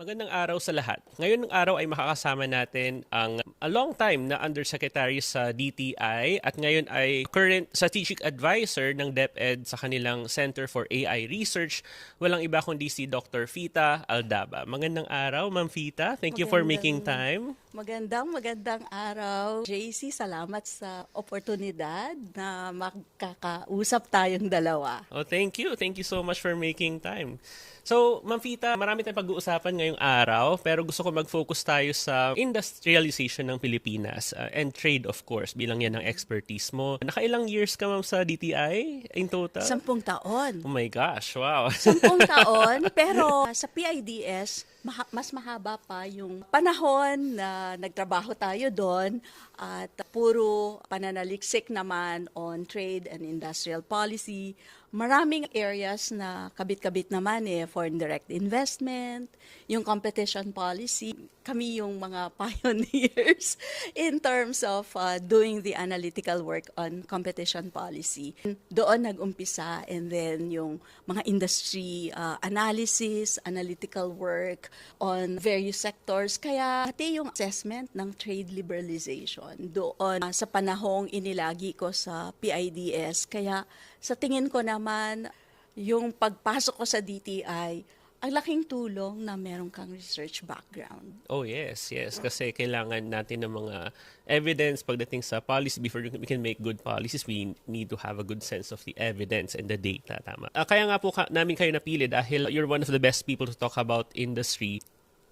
Magandang araw sa lahat. Ngayon ng araw ay makakasama natin ang a long time na Undersecretary sa DTI at ngayon ay current strategic advisor ng DepEd sa kanilang Center for AI Research. Walang iba kundi si Dr. Fita Aldaba. Magandang araw, Ma'am Fita. Thank you for making time. Magandang araw. JC, salamat sa oportunidad na makakausap tayong dalawa. Oh, thank you. Thank you so much for making time. So, Ma'am Fita, marami tayong pag-uusapan ngayong araw, pero gusto ko mag-focus tayo sa industrialization ng Pilipinas and trade, of course, bilang yan ang expertise mo. Nakailang years ka, Ma'am, sa DTI in total? 10 taon. Oh my gosh, wow. 10 taon, pero sa PIDS, mas mahaba pa yung panahon na nagtrabaho tayo doon at puro pananaliksik naman on trade and industrial policy. Maraming areas na kabit-kabit naman foreign direct investment, yung competition policy. Kami yung mga pioneers in terms of doing the analytical work on competition policy. Doon nag-umpisa, and then yung mga industry analysis, analytical work on various sectors. Kaya pati yung assessment ng trade liberalization doon sa panahong inilagi ko sa PIDS. Kaya sa tingin ko naman, yung pagpasok ko sa DTI, ang laking tulong na meron kang research background. Oh yes. Kasi kailangan natin ng mga evidence pagdating sa policy. Before we can make good policies, we need to have a good sense of the evidence and the data. Tama. Kaya nga po namin kayo napili dahil you're one of the best people to talk about industry.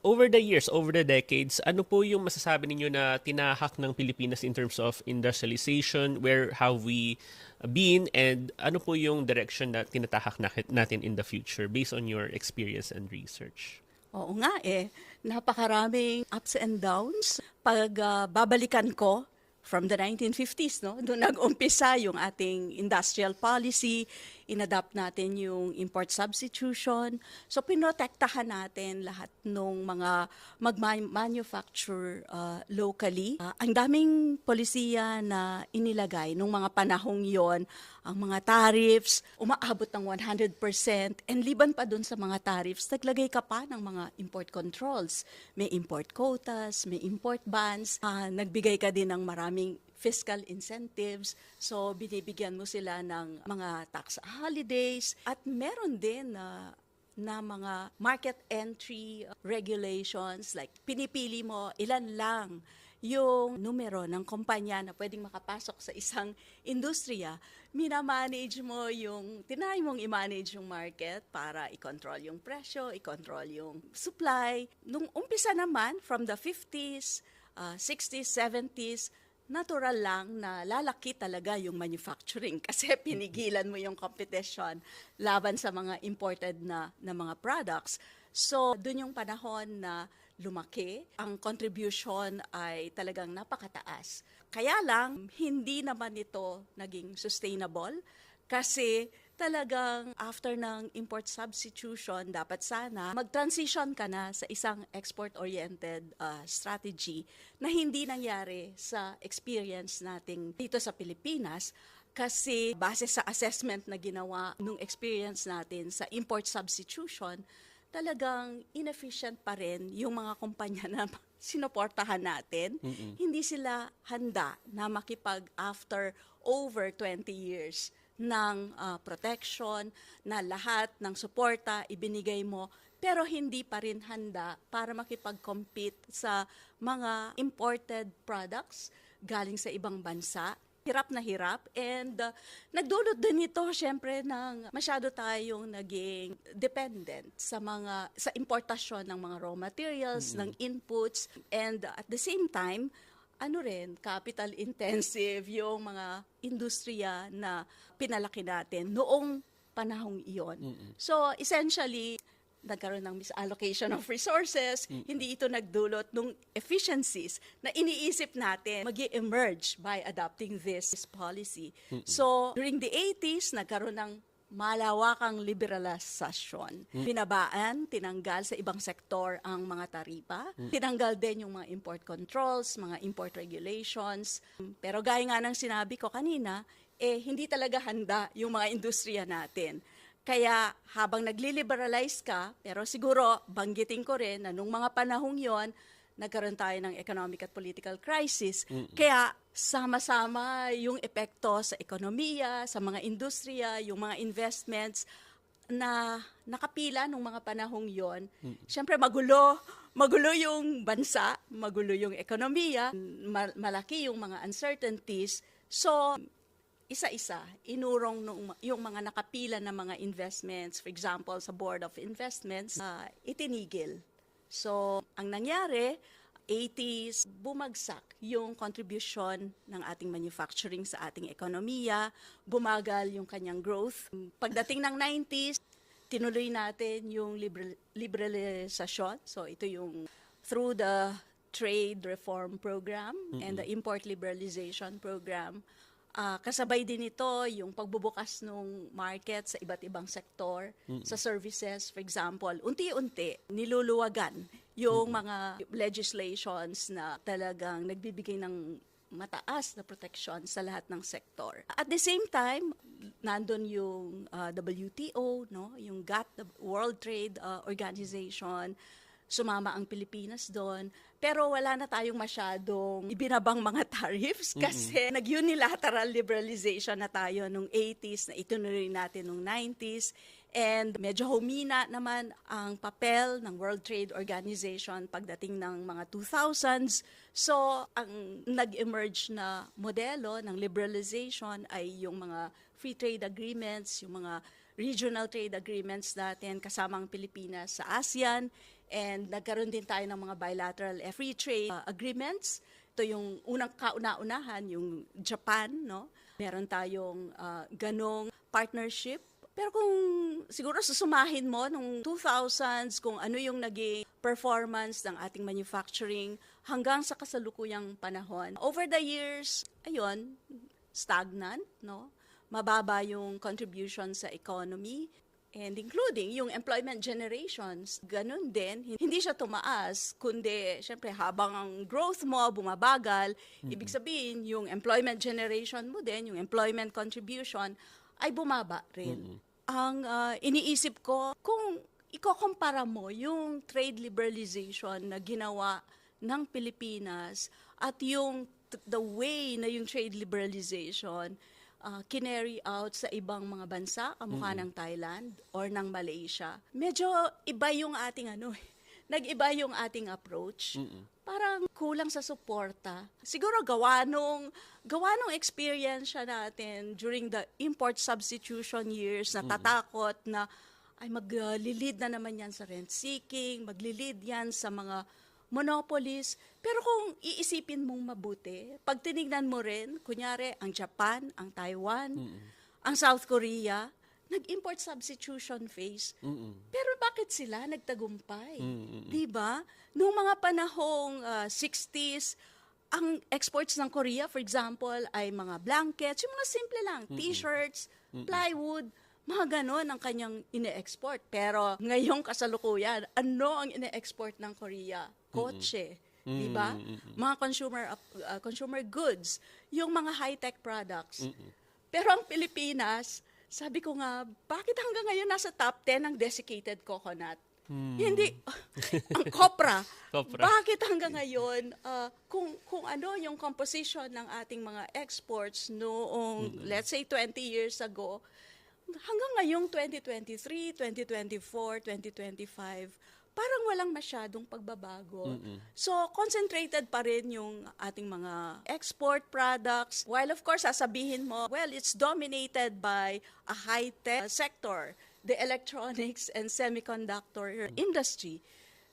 Over the years, over the decades, ano po yung masasabi ninyo na tinahak ng Pilipinas in terms of industrialization? Where have we been? And ano po yung direction na tinatahak natin in the future based on your experience and research? Oo nga napakaraming ups and downs. Pag babalikan ko, from the 1950s, doon nag-umpisa yung ating industrial policy, inadapt natin yung import substitution. So, pinotektahan natin lahat ng mga mag-manufacture locally. Ang daming polisiya na inilagay nung mga panahong yon, ang mga tariffs, umaabot ng 100%, and liban pa dun sa mga tariffs, naglagay ka pa ng mga import controls. May import quotas, may import bans, nagbigay ka din ng maraming fiscal incentives. So, binibigyan mo sila ng mga tax holidays. At meron din na mga market entry regulations. Like, pinipili mo ilan lang yung numero ng kumpanya na pwedeng makapasok sa isang industriya. Minamanage mo tinry mong i-manage yung market para i-control yung presyo, i-control yung supply. Nung umpisa naman, from the 50s, 60s, 70s, natural lang na lalaki talaga yung manufacturing kasi pinigilan mo yung competition laban sa mga imported na mga products. So, dun yung panahon na lumaki, ang contribution ay talagang napakataas. Kaya lang, hindi naman ito naging sustainable kasi talagang after ng import substitution, dapat sana mag-transition ka na sa isang export-oriented strategy na hindi nangyari sa experience nating dito sa Pilipinas kasi base sa assessment na ginawa nung experience natin sa import substitution, talagang inefficient pa rin yung mga kumpanya na sinuportahan natin. Mm-mm. Hindi sila handa na makipag after over 20 years ng protection, na lahat ng suporta ibinigay mo, pero hindi pa rin handa para makipag-compete sa mga imported products galing sa ibang bansa. Hirap na hirap, and nagdulot din ito syempre ng masyado tayong naging dependent sa importasyon ng mga raw materials, ng inputs, and at the same time, capital intensive yung mga industriya na pinalaki natin noong panahong iyon. Mm-hmm. So essentially, nagkaroon ng misallocation of resources, hindi ito nagdulot ng efficiencies na iniisip natin mag-emerge by adopting this policy. So during the 80s, nagkaroon ng malawakang liberalisasyon. Pinabaan, tinanggal sa ibang sektor ang mga taripa. Tinanggal din yung mga import controls, mga import regulations. Pero gaya nga ng sinabi ko kanina, hindi talaga handa yung mga industriya natin. Kaya habang nagli-liberalize ka, pero siguro banggitin ko rin na nung mga panahong yon, nagkaroon tayo ng economic at political crisis. Kaya sama-sama yung epekto sa ekonomiya, sa mga industriya, yung mga investments na nakapila nung mga panahong yon. Siyempre magulo yung bansa, magulo yung ekonomiya, malaki yung mga uncertainties. So, isa-isa, inurong yung mga nakapila na mga investments, for example, sa Board of Investments, itinigil. So, ang nangyari, 80s, bumagsak yung contribution ng ating manufacturing sa ating ekonomiya, bumagal yung kanyang growth. Pagdating ng 90s, tinuloy natin yung liberalisasyon. So, ito yung through the Trade Reform Program and the Import Liberalization Program. Kasabay din ito yung pagbubukas ng market sa iba't ibang sektor, sa services, for example. Unti-unti, niluluwagan yung mga legislations na talagang nagbibigay ng mataas na protection sa lahat ng sektor. At the same time, nandun yung WTO, no? Yung GATT, the World Trade Organization, sumama ang Pilipinas doon. Pero wala na tayong masyadong ibinabang mga tariffs kasi nag-unilateral liberalization na tayo nung 80s na itinuloy natin nung 90s. And medyo humina naman ang papel ng World Trade Organization pagdating ng mga 2000s. So, ang nag-emerge na modelo ng liberalization ay yung mga free trade agreements, yung mga regional trade agreements natin kasama ang Pilipinas sa ASEAN. And nagkaroon din tayo ng mga bilateral free trade agreements. Ito yung unang kauna-unahan, yung Japan, no? Meron tayong ganong partnership. Pero kung siguro susumahin mo nung 2000s, kung ano yung naging performance ng ating manufacturing hanggang sa kasalukuyang panahon. Over the years, ayun, stagnant, no? Mababa yung contribution sa economy. And including yung employment generations, ganun din, hindi siya tumaas, kundi syempre habang ang growth mo bumabagal, ibig sabihin yung employment generation mo din, yung employment contribution ay bumaba rin. Ang iniisip ko, kung ikokompara mo yung trade liberalization na ginawa ng Pilipinas at yung the way na yung trade liberalization kinary out sa ibang mga bansa, kamukha ng Thailand or ng Malaysia. Medyo iba yung ating nag-iba yung ating approach. Parang kulang sa suporta. Siguro gawa nung experience natin during the import substitution years, natatakot na ay maglilid na naman yan sa rent seeking, maglilid yan sa mga monopolies. Pero kung iisipin mong mabuti, pag tinignan mo rin, kunyari, ang Japan, ang Taiwan, ang South Korea, nag-import substitution phase. Pero bakit sila nagtagumpay? Diba? Noong mga panahong 60s, ang exports ng Korea, for example, ay mga blankets, yung mga simple lang, t-shirts, plywood, mga ganon ang kanyang ine-export. Pero ngayong kasalukuyan, ano ang ine-export ng Korea? Kotse, di ba? Mga consumer goods, yung mga high-tech products. Pero ang Pilipinas, sabi ko nga, bakit hanggang ngayon nasa top 10 ang desiccated coconut? Hindi, ang kopra. Bakit hanggang ngayon, kung ano yung composition ng ating mga exports noong, let's say, 20 years ago, hanggang ngayong 2023, 2024, 2025, parang walang masyadong pagbabago. So, concentrated pa rin yung ating mga export products. While of course, sasabihin mo, well, it's dominated by a high-tech sector, the electronics and semiconductor industry.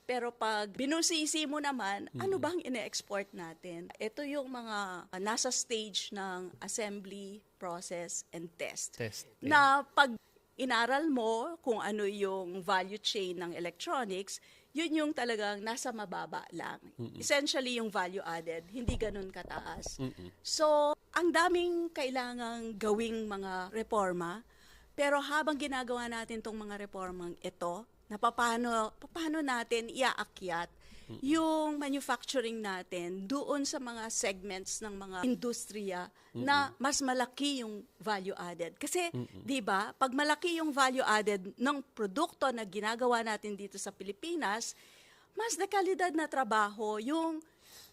Pero pag binusisi mo naman, ano bang ine-export natin? Ito yung mga nasa stage ng assembly, process, and test. Na pag inaral mo kung ano yung value chain ng electronics, yun yung talagang nasa mababa lang. Essentially, yung value added, hindi ganun kataas. So, ang daming kailangang gawing mga reforma, pero habang ginagawa natin tong mga reformang ito, na paano natin iaakyat yung manufacturing natin doon sa mga segments ng mga industriya na mas malaki yung value added. Kasi, di ba, pag malaki yung value added ng produkto na ginagawa natin dito sa Pilipinas, mas dekalidad na trabaho yung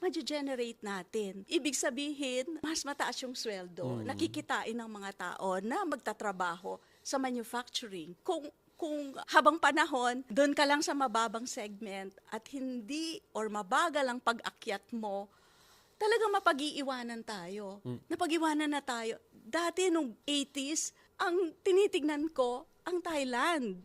ma-generate natin. Ibig sabihin, mas mataas yung sweldo, nakikitain ng mga tao na magtatrabaho sa manufacturing. Kung habang panahon, doon ka lang sa mababang segment at hindi or mabagal ang pag-akyat mo, talagang mapag-iiwanan tayo. Napag-iwanan na tayo. Dati nung 80s, ang tinitignan ko, ang Thailand.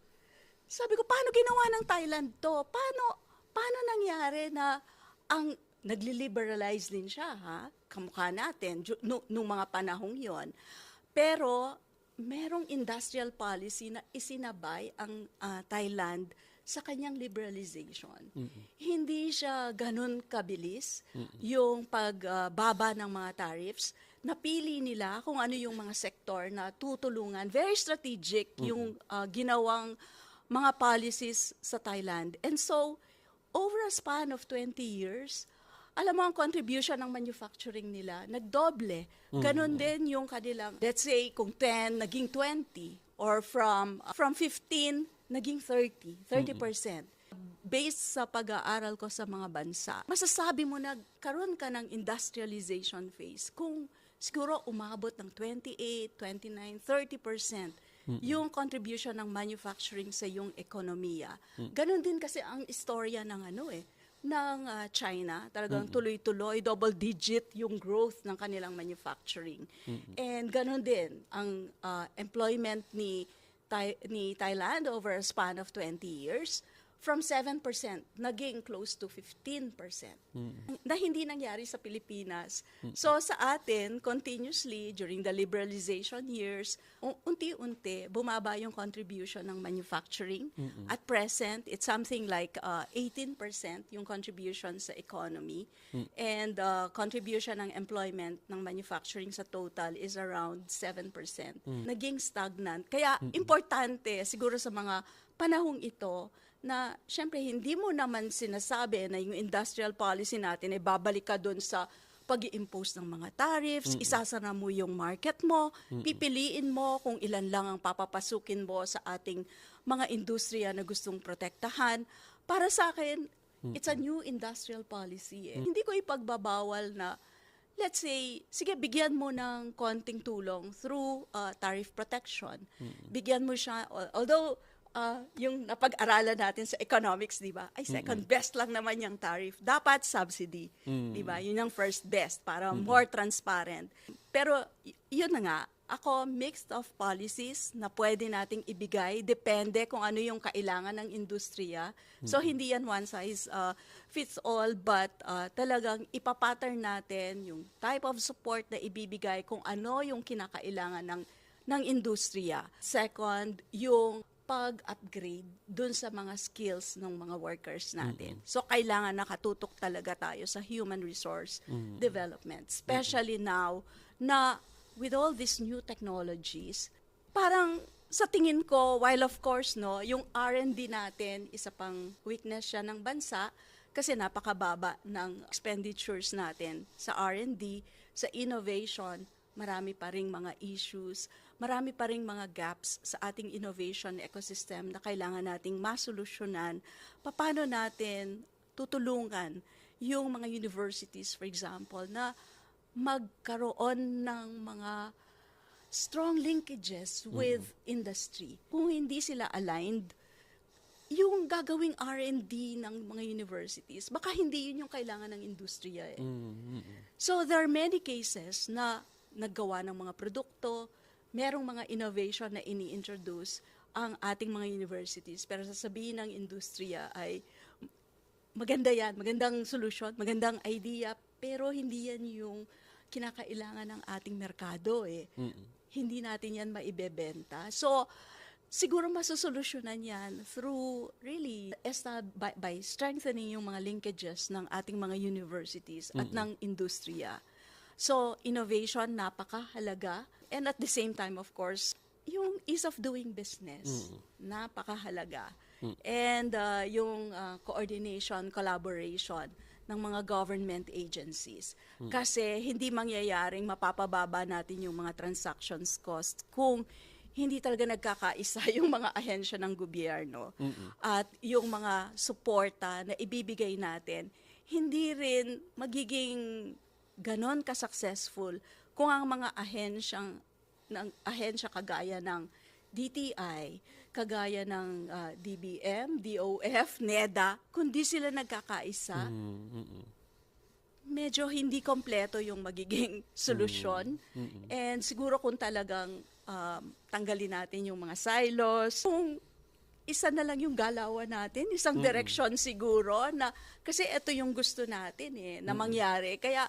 Sabi ko, paano ginawa ng Thailand to? Paano nangyari na ang nagli-liberalize din siya, ha? Kamukha natin, nung mga panahong yon. Pero, merong industrial policy na isinabay ang Thailand sa kanyang liberalization. Hindi siya ganun kabilis yung pagbaba ng mga tariffs. Napili nila kung ano yung mga sektor na tutulungan. Very strategic yung ginawang mga policies sa Thailand. And so, over a span of 20 years, alam mo ang contribution ng manufacturing nila, nagdoble. Ganon din yung kanilang, let's say, kung 10, naging 20. Or from 15, naging 30%. Based sa pag-aaral ko sa mga bansa, masasabi mo na karoon ka ng industrialization phase kung siguro umabot ng 28, 29, 30% yung contribution ng manufacturing sa yung ekonomiya. Ganon din kasi ang istorya ng ng China, talagang tuloy-tuloy, double-digit yung growth ng kanilang manufacturing. And ganun din, ang employment ni Thailand over a span of 20 years, from 7% naging close to 15%. Na hindi nangyari sa Pilipinas. So sa atin, continuously, during the liberalization years, unti-unti, bumaba yung contribution ng manufacturing. At present, it's something like 18% yung contribution sa economy. And contribution ng employment ng manufacturing sa total is around 7%. Naging stagnant. Kaya importante, siguro sa mga panahong ito, na syempre hindi mo naman sinasabi na yung industrial policy natin ay babalik ka doon sa pag-i-impose ng mga tariffs, isasara mo yung market mo, pipiliin mo kung ilan lang ang papapasukin mo sa ating mga industriya na gustong protektahan. Para sa akin, it's a new industrial policy. Hindi ko ipagbabawal na, let's say, sige, bigyan mo ng konting tulong through tariff protection. Bigyan mo siya, although yung napag-aralan natin sa economics, di ba? Ay, second best lang naman yung tariff. Dapat subsidy, di ba? Yun yung first best para more transparent. Pero yun na nga, ako mixed of policies na pwede nating ibigay, depende kung ano yung kailangan ng industriya. So, hindi yan one size fits all, but talagang ipapattern natin yung type of support na ibibigay kung ano yung kinakailangan ng industriya. Second, yung pag-upgrade dun sa mga skills ng mga workers natin. So, kailangan nakatutok talaga tayo sa human resource development. Especially now na with all these new technologies, parang sa tingin ko, while of course, yung R&D natin, isa pang weakness siya ng bansa kasi napakababa ng expenditures natin sa R&D, sa innovation, marami pa ring mga issues, marami pa ring mga gaps sa ating innovation ecosystem na kailangan nating masolusyonan. Paano natin tutulungan yung mga universities, for example, na magkaroon ng mga strong linkages with industry. Kung hindi sila aligned, yung gagawing R&D ng mga universities, baka hindi yun yung kailangan ng industriya. So there are many cases na naggawa ng mga produkto, merong mga innovation na ini-introduce ang ating mga universities. Pero sasabihin ng industriya ay maganda yan, magandang solution, magandang idea, pero hindi yan yung kinakailangan ng ating merkado. Hindi natin yan maibebenta. So, siguro masusolusyonan yan through really by strengthening yung mga linkages ng ating mga universities at ng industriya. So, innovation, napakahalaga. And at the same time, of course, yung ease of doing business, napakahalaga. and yung coordination, collaboration ng mga government agencies. Kasi hindi mangyayaring mapapababa natin yung mga transactions cost kung hindi talaga nagkakaisa yung mga ahensya ng gobyerno. At yung mga suporta na ibibigay natin, hindi rin magiging ganon ka-successful kung ang mga ahensya kagaya ng DTI, kagaya ng DBM, DOF, NEDA, kundi sila nagkakaisa, medyo hindi kompleto yung magiging solusyon. And siguro kung talagang tanggalin natin yung mga silos, kung isa na lang yung galawan natin, isang direksyon siguro na kasi ito yung gusto natin na mangyari. Kaya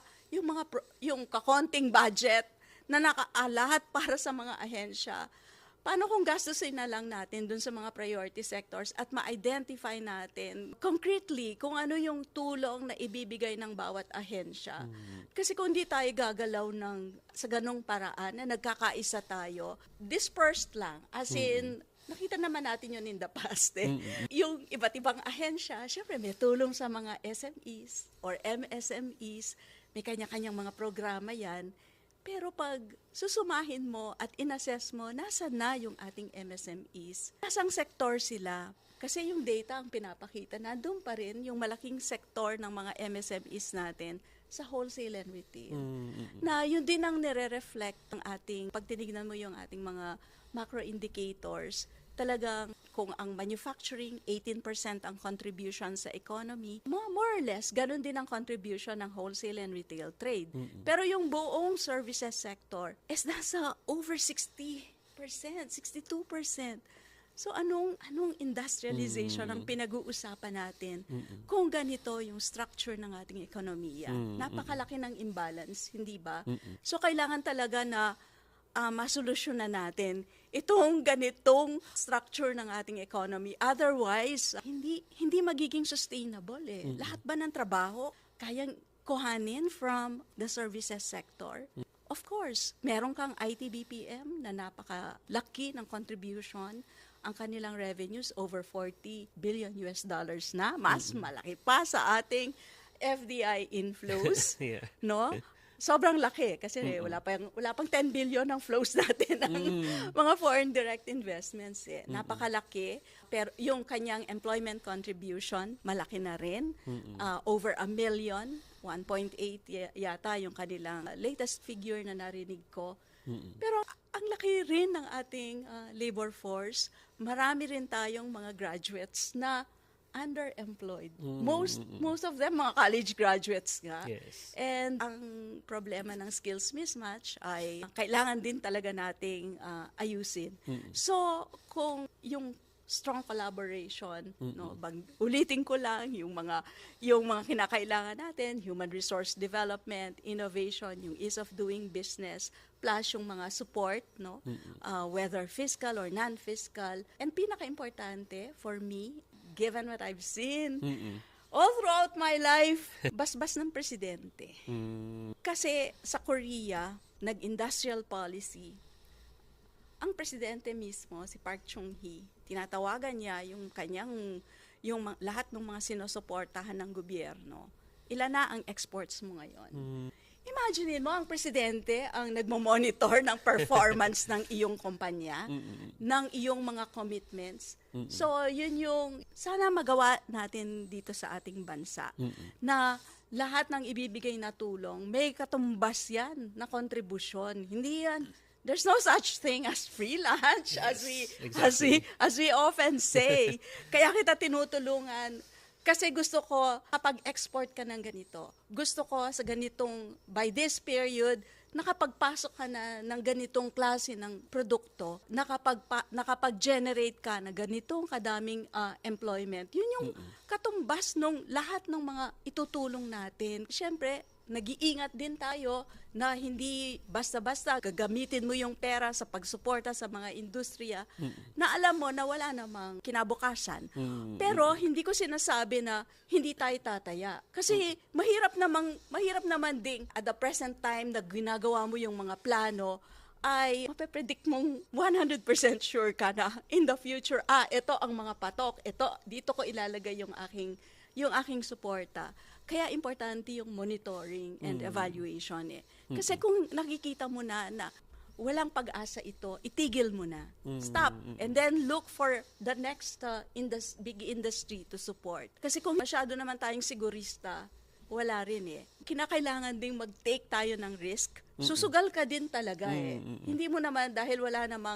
yung kakonting budget na nakaalat para sa mga ahensya, paano kung gastusin na lang natin dun sa mga priority sectors at ma-identify natin concretely kung ano yung tulong na ibibigay ng bawat ahensya. Kasi kung di tayo gagalaw sa ganong paraan na nagkakaisa tayo, dispersed lang, as in, nakita naman natin yun in the past. Yung iba't ibang ahensya, syempre may tulong sa mga SMEs or MSMEs, may kanya-kanyang mga programa yan. Pero pag susumahin mo at inassess mo, nasa na yung ating MSMEs? Nasang sektor sila? Kasi yung data ang pinapakita, nandun pa rin yung malaking sektor ng mga MSMEs natin sa wholesale and retail. Na yun din ang nire-reflect ng ating, pag tinignan mo yung ating mga macro indicators, talagang kung ang manufacturing, 18% ang contribution sa economy, more or less, ganun din ang contribution ng wholesale and retail trade. Pero yung buong services sector is nasa over 60%, 62%. So anong industrialization ang pinag-uusapan natin kung ganito yung structure ng ating ekonomiya? Napakalaki ng imbalance, hindi ba? So kailangan talaga na masolusyonan natin itong ganitong structure ng ating economy. Otherwise, hindi magiging sustainable Lahat ba ng trabaho kayang kuhanin from the services sector? Of course, meron kang IT-BPM na napakalaki ng contribution. Ang kanilang revenues over $40 billion na, mas malaki pa sa ating FDI inflows, no? Sobrang laki kasi wala pang 10 billion ang flows natin ng mga foreign direct investments. Napakalaki, pero yung kanyang employment contribution malaki na rin, over 1 million, 1.8 yata yung kanilang latest figure na narinig ko. Pero ang laki rin ng ating labor force. Marami rin tayong mga graduates na underemployed. Most of them mga college graduates nga. Yes. And ang problema ng skills mismatch ay kailangan din talaga nating ayusin. So, kung yung strong collaboration, no, ulitin ko lang yung mga kinakailangan natin, human resource development, innovation, yung ease of doing business, plus yung mga support, no, whether fiscal or non-fiscal. And pinaka-importante for me, given what I've seen, all throughout my life, basbas ng presidente. Kasi sa Korea, nag-industrial policy, ang presidente mismo, si Park Chung-hee, tinatawagan niya lahat ng mga sinusuportahan ng gobyerno. Ilan na ang exports mo ngayon? Imagine mo, ang presidente ang nagmo-monitor ng performance ng iyong kumpanya, ng iyong mga commitments. So, yun yung sana magawa natin dito sa ating bansa, na lahat ng ibibigay na tulong, may katumbas yan na kontribusyon. Hindi yan, there's no such thing as free lunch, as we often say. Kaya kita tinutulungan. Kasi gusto ko, kapag export ka ng ganito, gusto ko sa ganitong, by this period, nakapagpasok ka na ng ganitong klase ng produkto, nakapag-generate ka na ganitong kadaming employment. Yun yung katumbas ng lahat ng mga itutulong natin. Siyempre, nag-iingat din tayo na hindi basta-basta gagamitin mo yung pera sa pagsuporta sa mga industriya na alam mo na wala namang kinabukasan. Pero hindi ko sinasabi na hindi tayo tataya. Kasi mahirap naman ding at the present time na ginagawa mo yung mga plano, ay mape-predict mong 100% sure ka na in the future, ito ang mga patok, dito ko ilalagay yung aking suporta. Kaya importante yung monitoring and evaluation eh. Kasi kung nakikita mo na walang pag-asa ito, itigil mo na. Stop. And then look for the next big industry to support. Kasi kung masyado naman tayong sigurista, wala rin eh. Kinakailangan ding mag-take tayo ng risk. Susugal ka din talaga eh. Hindi mo naman, dahil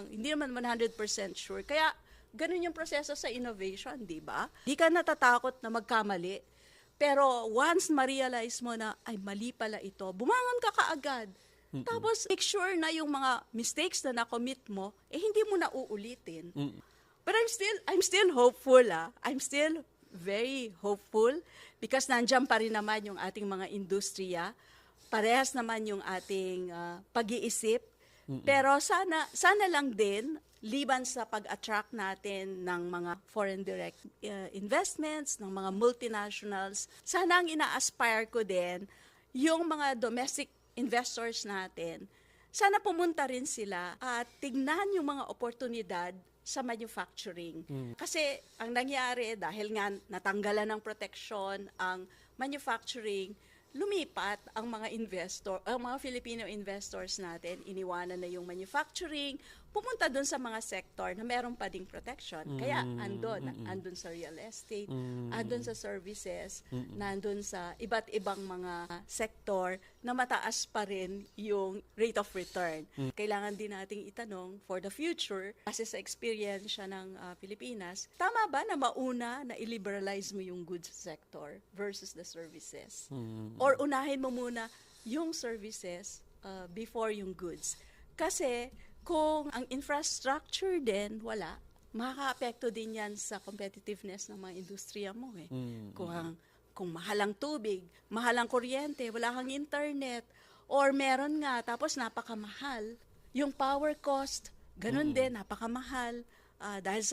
hindi naman 100% sure. Kaya, ganun yung proseso sa innovation, di ba? Di ka natatakot na magkamali. Pero once ma-realize mo na, ay mali pala ito, bumangon ka kaagad. Tapos, make sure na yung mga mistakes na na-commit mo, hindi mo na uulitin. But I'm still hopeful. I'm still very hopeful because nandiyan pa rin naman yung ating mga industriya. Parehas naman yung ating pag-iisip. Pero sana lang din, liban sa pag-attract natin ng mga foreign direct investments, ng mga multinationals, sana ang ina-aspire ko din, yung mga domestic investors natin, sana pumunta rin sila at tignan yung mga oportunidad sa manufacturing. Kasi ang nangyari, dahil nga natanggalan ng protection ang manufacturing, lumipat ang mga Filipino investors natin, iniwanan na yung manufacturing, pumunta doon sa mga sector na meron pa ding protection. Kaya andun sa real estate, andun sa services, nandun sa iba't ibang mga sektor na mataas pa rin yung rate of return. Kailangan din nating itanong for the future, kasi sa experience ng Pilipinas, tama ba na mauna na i-liberalize mo yung goods sector versus the services? Or unahin mo muna yung services before yung goods. Kasi kung ang infrastructure din wala, makaka-apekto din yan sa competitiveness ng mga industriya mo eh. Kung mahal ang tubig, mahal ang kuryente, wala kang internet, or meron nga tapos napakamahal, yung power cost, ganun din, napakamahal. Dahil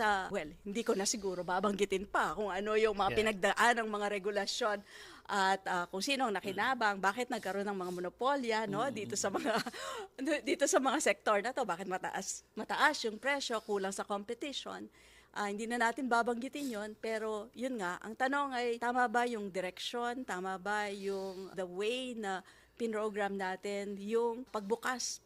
hindi ko na siguro babanggitin pa kung ano yung mga pinagdaan ng mga regulasyon at kung sino ang nakinabang, bakit nagkaroon ng mga monopolya dito sa mga sektor na to, bakit mataas yung presyo, kulang sa competition. Hindi na natin babanggitin yon, pero yun nga, ang tanong ay tama ba yung direction, tama ba yung the way na pinrogram natin yung pagbubukas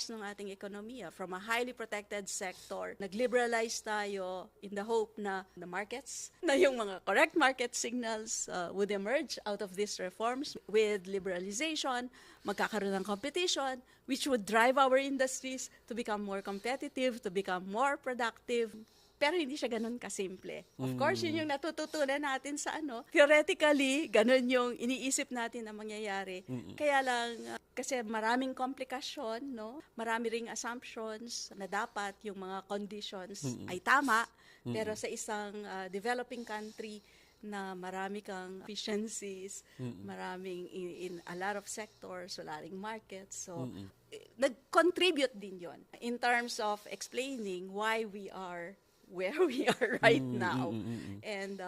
ng ating ekonomiya from a highly protected sector. Nag-liberalize tayo in the hope na the markets, na yung mga correct market signals would emerge out of these reforms. With liberalization, magkakaroon ng competition, which would drive our industries to become more competitive, to become more productive. Pero hindi siya ganun kasimple. Of course, yun yung natututunan natin sa theoretically, ganun yung iniisip natin na mangyayari. Kaya lang, kasi maraming komplikasyon, marami ring assumptions na dapat yung mga conditions ay tama, pero sa isang developing country na marami kang efficiencies, maraming in a lot of sectors, wala ring markets. So, nag-contribute din yon in terms of explaining why we are where we are right now. And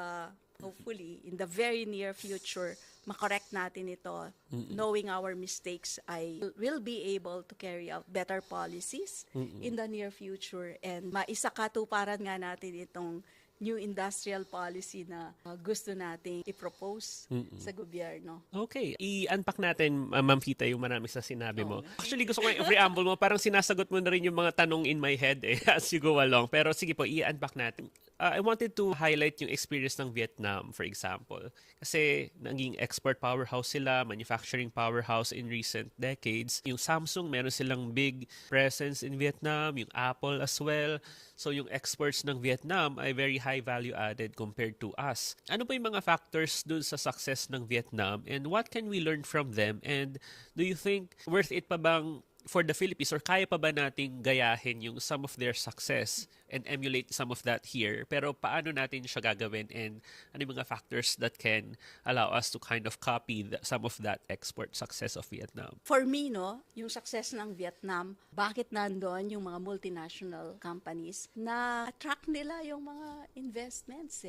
hopefully, in the very near future, makorek natin ito. Knowing our mistakes, I will be able to carry out better policies in the near future. And maisakatuparan nga natin itong new industrial policy na gusto nating i-propose sa gobyerno. Okay. I-unpack natin, Ma'am Fita, yung marami sa sinabi mo. Actually, gusto ko yung preamble mo. Parang sinasagot mo na rin yung mga tanong in my head as you go along. Pero sige po, i-unpack natin. I wanted to highlight yung experience ng Vietnam, for example. Kasi naging export powerhouse sila, manufacturing powerhouse in recent decades. Yung Samsung, meron silang big presence in Vietnam. Yung Apple as well. So yung exports ng Vietnam ay very high value added compared to us. Ano pa yung mga factors dun sa success ng Vietnam and what can we learn from them? And do you think worth it pa bang for the Philippines or kaya pa ba nating gayahin yung some of their success and emulate some of that here? Pero paano natin siya gagawin and ano yung mga factors that can allow us to kind of copy some of that export success of Vietnam? For me, yung success ng Vietnam, bakit nandoon yung mga multinational companies na attract nila yung mga investments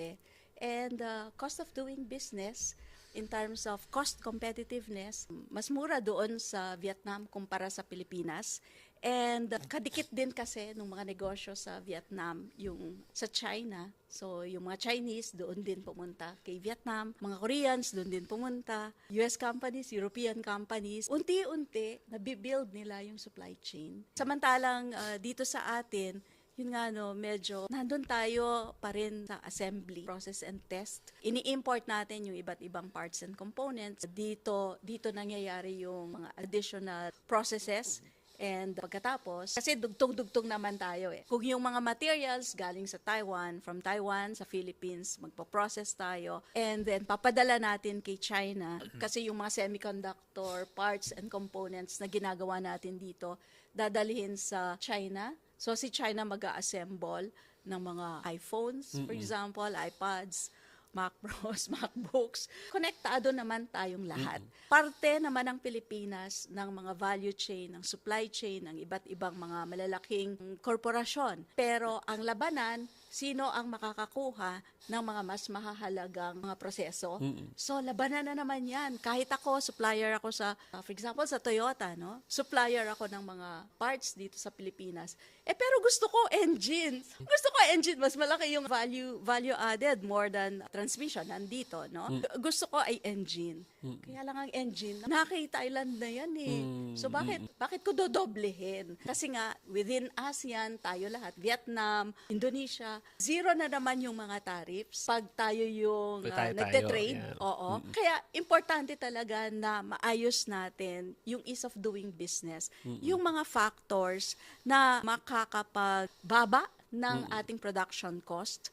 and cost of doing business in terms of cost competitiveness, mas mura doon sa Vietnam kumpara sa Pilipinas. And kadikit din kasi ng mga negosyo sa Vietnam yung sa China. So yung mga Chinese doon din pumunta kay Vietnam, mga Koreans doon din pumunta, US companies, European companies. Unti-unti nabibuild nila yung supply chain. Samantalang dito sa atin, yun nga no, medyo nandun tayo pa rin sa assembly, process and test. Ini-import natin yung iba't ibang parts and components. Dito nangyayari yung mga additional processes. And pagkatapos, kasi dugtong-dugtong naman tayo eh. Kung yung mga materials galing sa Taiwan, from Taiwan sa Philippines, magpo-process tayo. And then papadala natin kay China kasi yung mga semiconductor parts and components na ginagawa natin dito, dadalhin sa China. So si China mag-a-assemble ng mga iPhones, for example, iPads, Mac Pros, MacBooks. Konektado naman tayong lahat. Parte naman ng Pilipinas ng mga value chain, ng supply chain, ng iba't ibang mga malalaking korporasyon. Pero ang labanan, sino ang makakakuha ng mga mas mahahalagang mga proseso? So labanan na naman yan. Kahit ako, supplier ako sa, for example, sa Toyota, no? Supplier ako ng mga parts dito sa Pilipinas. Pero gusto ko engine. Gusto ko engine. Mas malaki yung value added more than transmission nandito, no? Gusto ko ay engine. Kaya lang ang engine, nakay Thailand na yan eh. So bakit ko dodoblehin? Kasi nga, within ASEAN, tayo lahat, Vietnam, Indonesia, zero na naman yung mga tariffs pag tayo yung nagte-trade. Yeah. Oo. Kaya importante talaga na maayos natin yung ease of doing business. Yung mga factors na makakapagbaba ng ating production cost,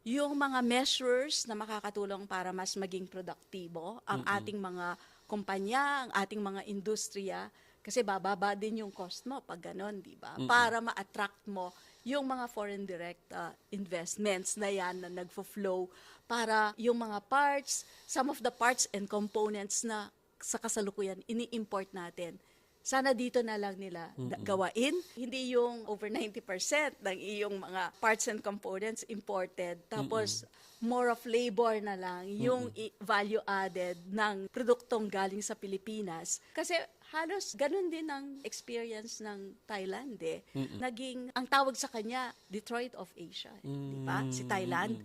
yung mga measures na makakatulong para mas maging produktibo ang ating mga kumpanya, ang ating mga industriya, kasi bababa din yung cost mo pag ganon, di ba? Para ma-attract mo yung mga foreign direct investments na yan na nagfo-flow para yung mga parts, some of the parts and components na sa kasalukuyan ini-import natin. Sana dito na lang nila gawain. Hindi yung over 90% ng iyong mga parts and components imported. Tapos, more of labor na lang yung value added ng produktong galing sa Pilipinas. Kasi halos ganun din ang experience ng Thailand eh. Naging, ang tawag sa kanya, Detroit of Asia. Di ba? Si Thailand.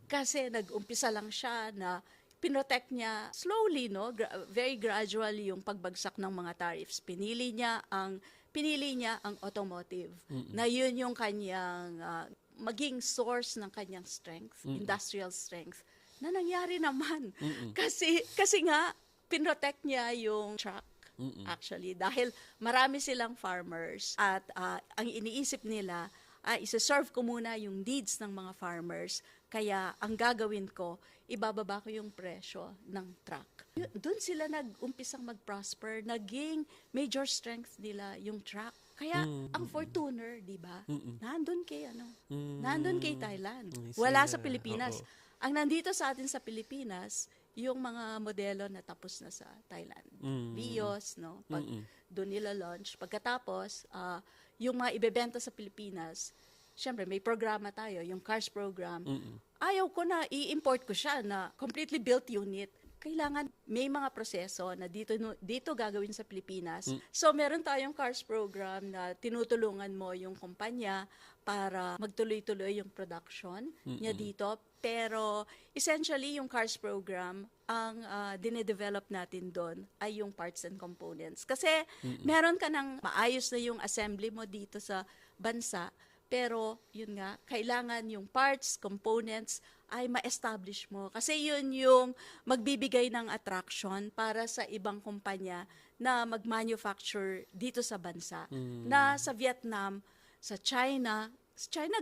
Kasi nag-umpisa lang siya na pinrotect niya slowly, no? Very gradually yung pagbagsak ng mga tariffs. Pinili niya ang automotive. Na yun yung kanyang maging source ng kanyang strength, industrial strength. Na nangyari naman. Kasi nga pinrotect niya yung truck. Actually, dahil marami silang farmers at ang iniisip nila isa-serve ko muna yung needs ng mga farmers. Kaya ang gagawin ko, ibababa ko yung presyo ng truck. Doon sila nag-umpisang mag-prosper, naging major strength nila yung truck. Kaya ang Fortuner, di ba? Nandun kay nandun kay Thailand. Wala sa Pilipinas. Ang nandito sa atin sa Pilipinas, yung mga modelo na tapos na sa Thailand. Vios, no? Pag doon nila launch. Pagkatapos, yung mga ibebenta sa Pilipinas, syempre may programa tayo, yung CARS program. Ayaw ko na i-import ko siya na completely built unit. Kailangan may mga proseso na dito gagawin sa Pilipinas. So meron tayong CARS program na tinutulungan mo yung kumpanya para magtuloy-tuloy yung production niya dito. Pero essentially yung CARS program, ang dinedevelop natin doon ay yung parts and components. Kasi meron ka ng maayos na yung assembly mo dito sa bansa, pero yun nga, kailangan yung parts, components ay ma-establish mo. Kasi yun yung magbibigay ng attraction para sa ibang kumpanya na mag-manufacture dito sa bansa. Na sa Vietnam, sa China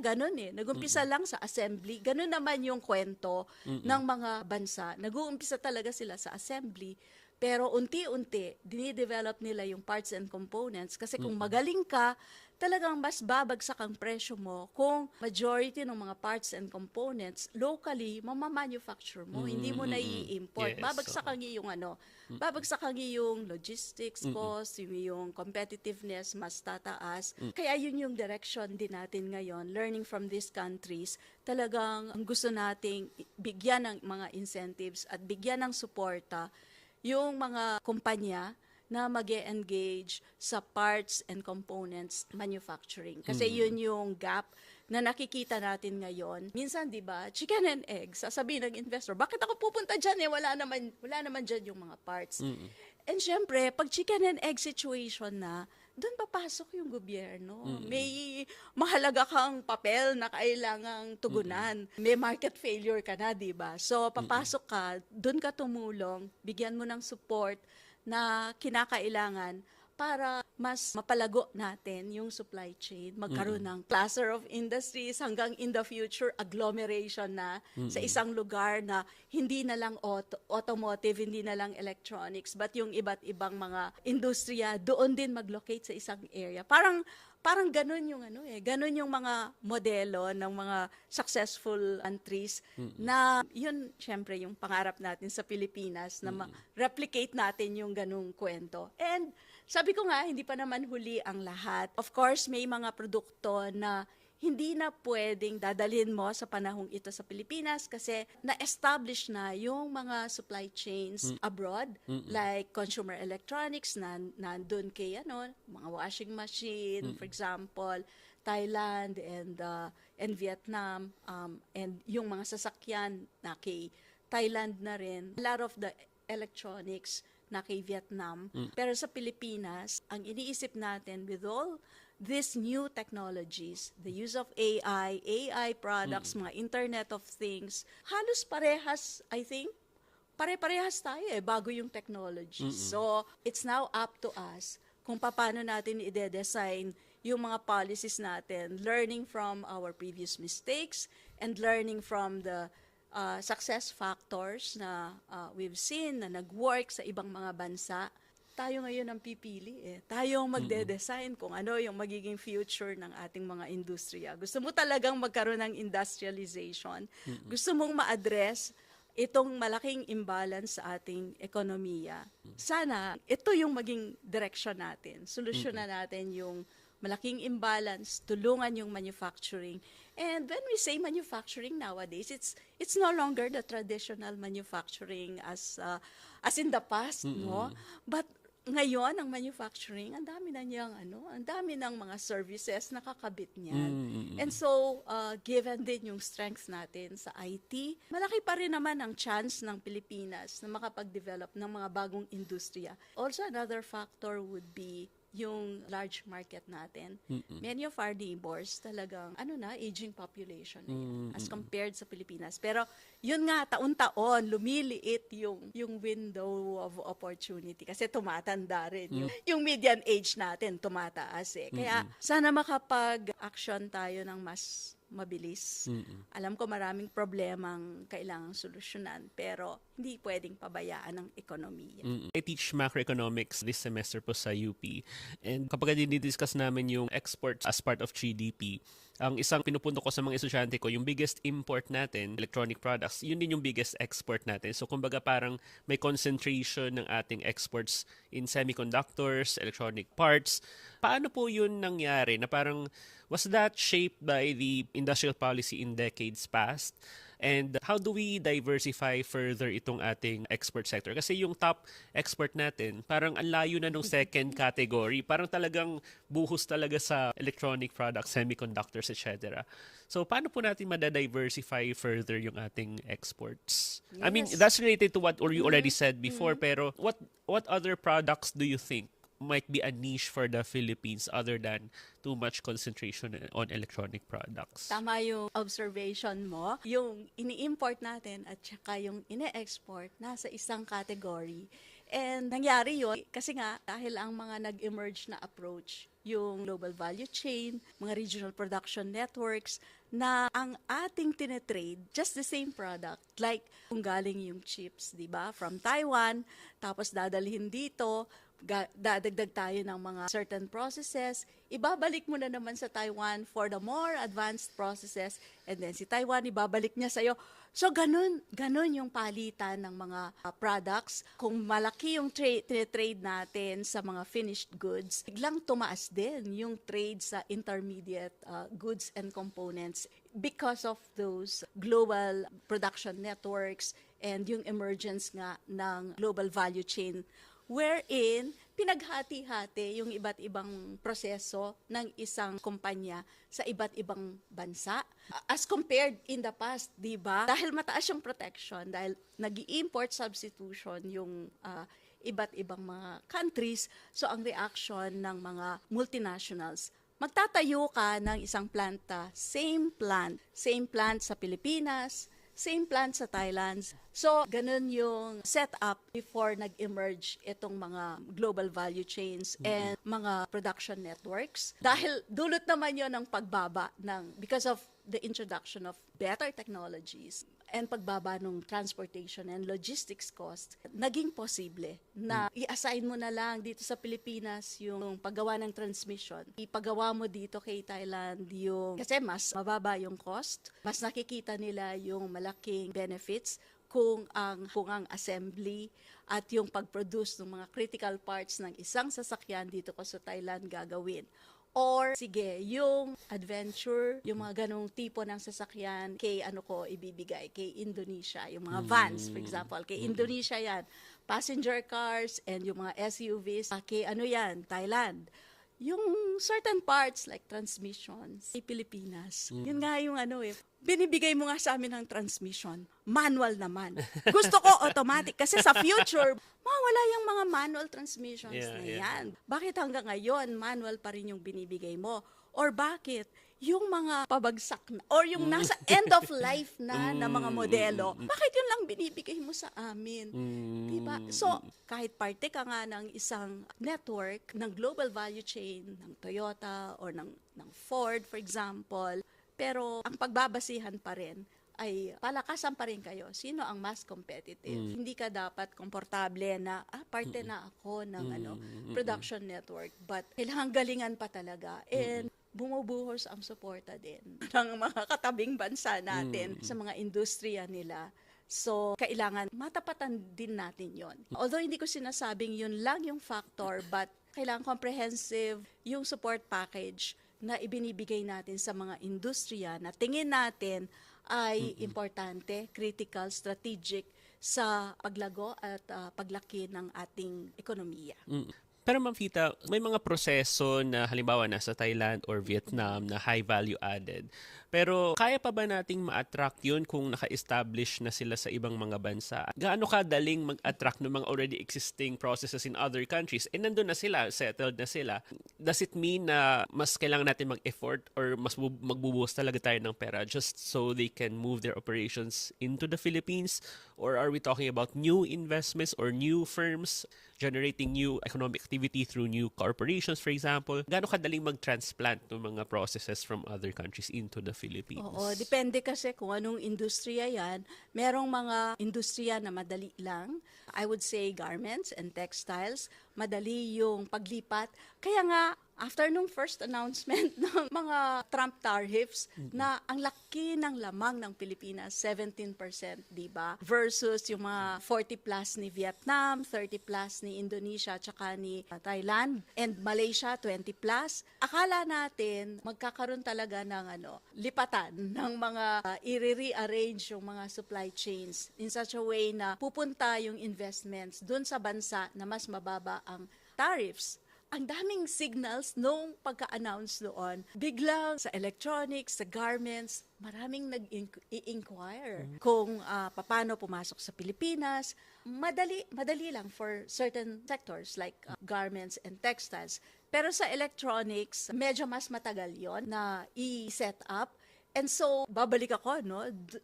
ganun eh. Nag-umpisa lang sa assembly. Ganun naman yung kwento ng mga bansa. Nag-uumpisa talaga sila sa assembly. Pero unti-unti, dinidevelop nila yung parts and components. Kasi kung magaling ka, talagang mas babagsak ang presyo mo kung majority ng mga parts and components locally mamamanufacture mo, hindi mo na i-import. Yes, Babagsak ang iyong babagsak ang iyong logistics cost, yung competitiveness mas tataas. Kaya yun yung direction din natin ngayon, learning from these countries. Talagang gusto nating bigyan ng mga incentives at bigyan ng suporta yung mga kumpanya na mag-engage sa parts and components manufacturing. Kasi yun yung gap na nakikita natin ngayon. Minsan, di ba, chicken and egg, sasabihin ng investor, bakit ako pupunta dyan eh? Wala naman dyan yung mga parts. And syempre, pag chicken and egg situation na, doon papasok yung gobyerno. May mahalaga kang papel na kailangang tugunan. May market failure ka na, di ba? So, papasok ka, doon ka tumulong, bigyan mo ng support na kinakailangan para mas mapalago natin yung supply chain, magkaroon ng cluster of industries hanggang in the future, agglomeration na sa isang lugar na hindi na lang automotive, hindi na lang electronics, but yung iba't ibang mga industriya doon din mag-locate sa isang area. Parang ganun yung ganun yung mga modelo ng mga successful countries na yun syempre yung pangarap natin sa Pilipinas na replicate natin yung ganung kwento. And sabi ko nga, hindi pa naman huli ang lahat. Of course, may mga produkto na hindi na pwedeng dadalhin mo sa panahong ito sa Pilipinas kasi na-establish na yung mga supply chains abroad, like consumer electronics, nandun kay mga washing machine, for example, Thailand and Vietnam, and yung mga sasakyan na kay Thailand na rin. A lot of the electronics na kay Vietnam. Pero sa Pilipinas, ang iniisip natin with all these new technologies, the use of AI products, mga Internet of Things, halos parehas, I think, pare-parehas tayo bago yung technology. So, it's now up to us kung paano natin ide-design yung mga policies natin, learning from our previous mistakes and learning from the success factors na we've seen na nag-work sa ibang mga bansa. Tayo ngayon ang pipili Tayo ang magde-design kung ano yung magiging future ng ating mga industriya. Gusto mo talagang magkaroon ng industrialization. Gusto mong ma-address itong malaking imbalance sa ating ekonomiya. Sana ito yung maging direction natin. Solusyonan natin yung malaking imbalance, tulungan yung manufacturing. And when we say manufacturing nowadays, it's no longer the traditional manufacturing as in the past, no? But ngayon, ang manufacturing, ang dami na niyang ang dami ng mga services nakakabit niyan. And so, given din yung strengths natin sa IT, malaki pa rin naman ang chance ng Pilipinas na makapag-develop ng mga bagong industriya. Also, another factor would be yung large market natin. Many of our neighbors talagang aging population na yan, as compared sa Pilipinas. Pero yun nga, taon-taon lumiliit yung window of opportunity kasi tumatanda rin. Yung median age natin tumataas Kaya sana makapag-action tayo ng mas mabilis. Alam ko maraming problemang kailangang solusyonan pero hindi pwedeng pabayaan ng ekonomiya. I teach macroeconomics this semester po sa UP. And kapag dinidiscuss namin yung exports as part of GDP, ang isang pinupunto ko sa mga estudyante ko, yung biggest import natin, electronic products, yun din yung biggest export natin. So kumbaga parang may concentration ng ating exports in semiconductors, electronic parts. Paano po yun nangyari? Na parang, was that shaped by the industrial policy in decades past? And how do we diversify further itong ating export sector? Kasi yung top export natin, parang ang layo na nung second category. Parang talagang buhos talaga sa electronic products, semiconductors, etc. So, paano po natin madadiversify further yung ating exports? Yes. I mean, that's related to what you already said before, pero what other products do you think might be a niche for the Philippines other than too much concentration on electronic products? Tama yung observation mo. Yung ini-import natin at saka yung ine-export nasa isang category. And nangyari yun kasi nga dahil ang mga nag-emerge na approach, yung global value chain, mga regional production networks, na ang ating tinetrade, just the same product. Like kung galing yung chips, di ba? From Taiwan, tapos dadalhin dito, dadagdag tayo ng mga certain processes, ibabalik mo na naman sa Taiwan for the more advanced processes, and then si Taiwan, ibabalik niya sa'yo. So, ganun yung palitan ng mga products. Kung malaki yung trade natin sa mga finished goods, biglang tumaas din yung trade sa intermediate goods and components because of those global production networks and yung emergence nga ng global value chain wherein pinaghati-hati yung iba't ibang proseso ng isang kumpanya sa iba't ibang bansa as compared in the past, di ba? Dahil mataas yung protection, dahil nag-i-import substitution yung iba't ibang mga countries, so ang reaction ng mga multinationals, magtatayo ka ng isang planta, same plant sa Pilipinas, same plant sa Thailand. So, ganun yung setup before nag-emerge itong mga global value chains and mga production networks. Dahil dulot naman yon ng pagbaba because of the introduction of better technologies and pagbaba ng transportation and logistics cost, naging posible na i-assign mo na lang dito sa Pilipinas yung paggawa ng transmission. Ipagawa mo dito kay Thailand kasi mas mababa yung cost, mas nakikita nila yung malaking benefits kung ang assembly at yung pag-produce ng mga critical parts ng isang sasakyan dito ko sa Thailand gagawin. Or, sige, yung adventure, yung mga ganong tipo ng sasakyan, kay ibibigay, kay Indonesia. Yung mga vans, for example, kay Indonesia yan. Passenger cars and yung mga SUVs, kay Thailand. Yung certain parts like transmissions, kay Pilipinas. Yun nga yung binibigay mo nga sa amin ng transmission. Manual naman. Gusto ko automatic kasi sa future, mawala yung mga manual transmissions na yan. Bakit hanggang ngayon, manual pa rin yung binibigay mo? Or bakit yung mga pabagsak na, or yung nasa end of life na mga modelo, bakit yun lang binibigay mo sa amin? Diba? So, kahit parte ka nga ng isang network ng global value chain, ng Toyota or ng Ford, for example, pero ang pagbabasihan pa rin ay palakasan pa rin kayo. Sino ang mas competitive? Hindi ka dapat komportable na parte na ako ng production network, but kailangan galingan pa talaga. And bumubuhos ang suporta din ng mga katabing bansa natin sa mga industriya nila. So, kailangan matapatan din natin yon. Although hindi ko sinasabing yun lang yung factor, but kailangan comprehensive yung support package na ibinibigay natin sa mga industriya na tingin natin ay importante, critical, strategic sa paglago at paglaki ng ating ekonomiya. Pero Ma'am Fita, may mga proseso na halimbawa nasa Thailand or Vietnam na high value added. Pero kaya pa ba nating ma-attract yun kung naka-establish na sila sa ibang mga bansa? Gaano kadaling mag-attract ng mga already existing processes in other countries? Eh nandun na sila, settled na sila. Does it mean na mas kailangan natin mag-effort or mas magbubuhos talaga tayo ng pera just so they can move their operations into the Philippines? Or are we talking about new investments or new firms generating new economic activity through new corporations, for example? Gaano kadaling mag-transplant ng mga processes from other countries into the Philippines? Oo, depende kasi kung anong industriya yan. Merong mga industriya na madali lang. I would say garments and textiles, madali yung paglipat. Kaya nga, after nung first announcement ng mga Trump tariffs, na ang laki ng lamang ng Pilipinas, 17%, di ba? Versus yung mga 40 plus ni Vietnam, 30 plus ni Indonesia, tsaka ni Thailand, and Malaysia, 20 plus. Akala natin, magkakaroon talaga ng lipatan ng mga i-rearrange yung mga supply chains in such a way na pupunta yung investments dun sa bansa na mas mababa ang tariffs. Ang daming signals nung pagka-announce noon. Biglang sa electronics, sa garments, maraming nag-inquire kung paano pumasok sa Pilipinas. Madali lang for certain sectors like garments and textiles. Pero sa electronics, medyo mas matagal yon na i-set up. And so, babalik ako,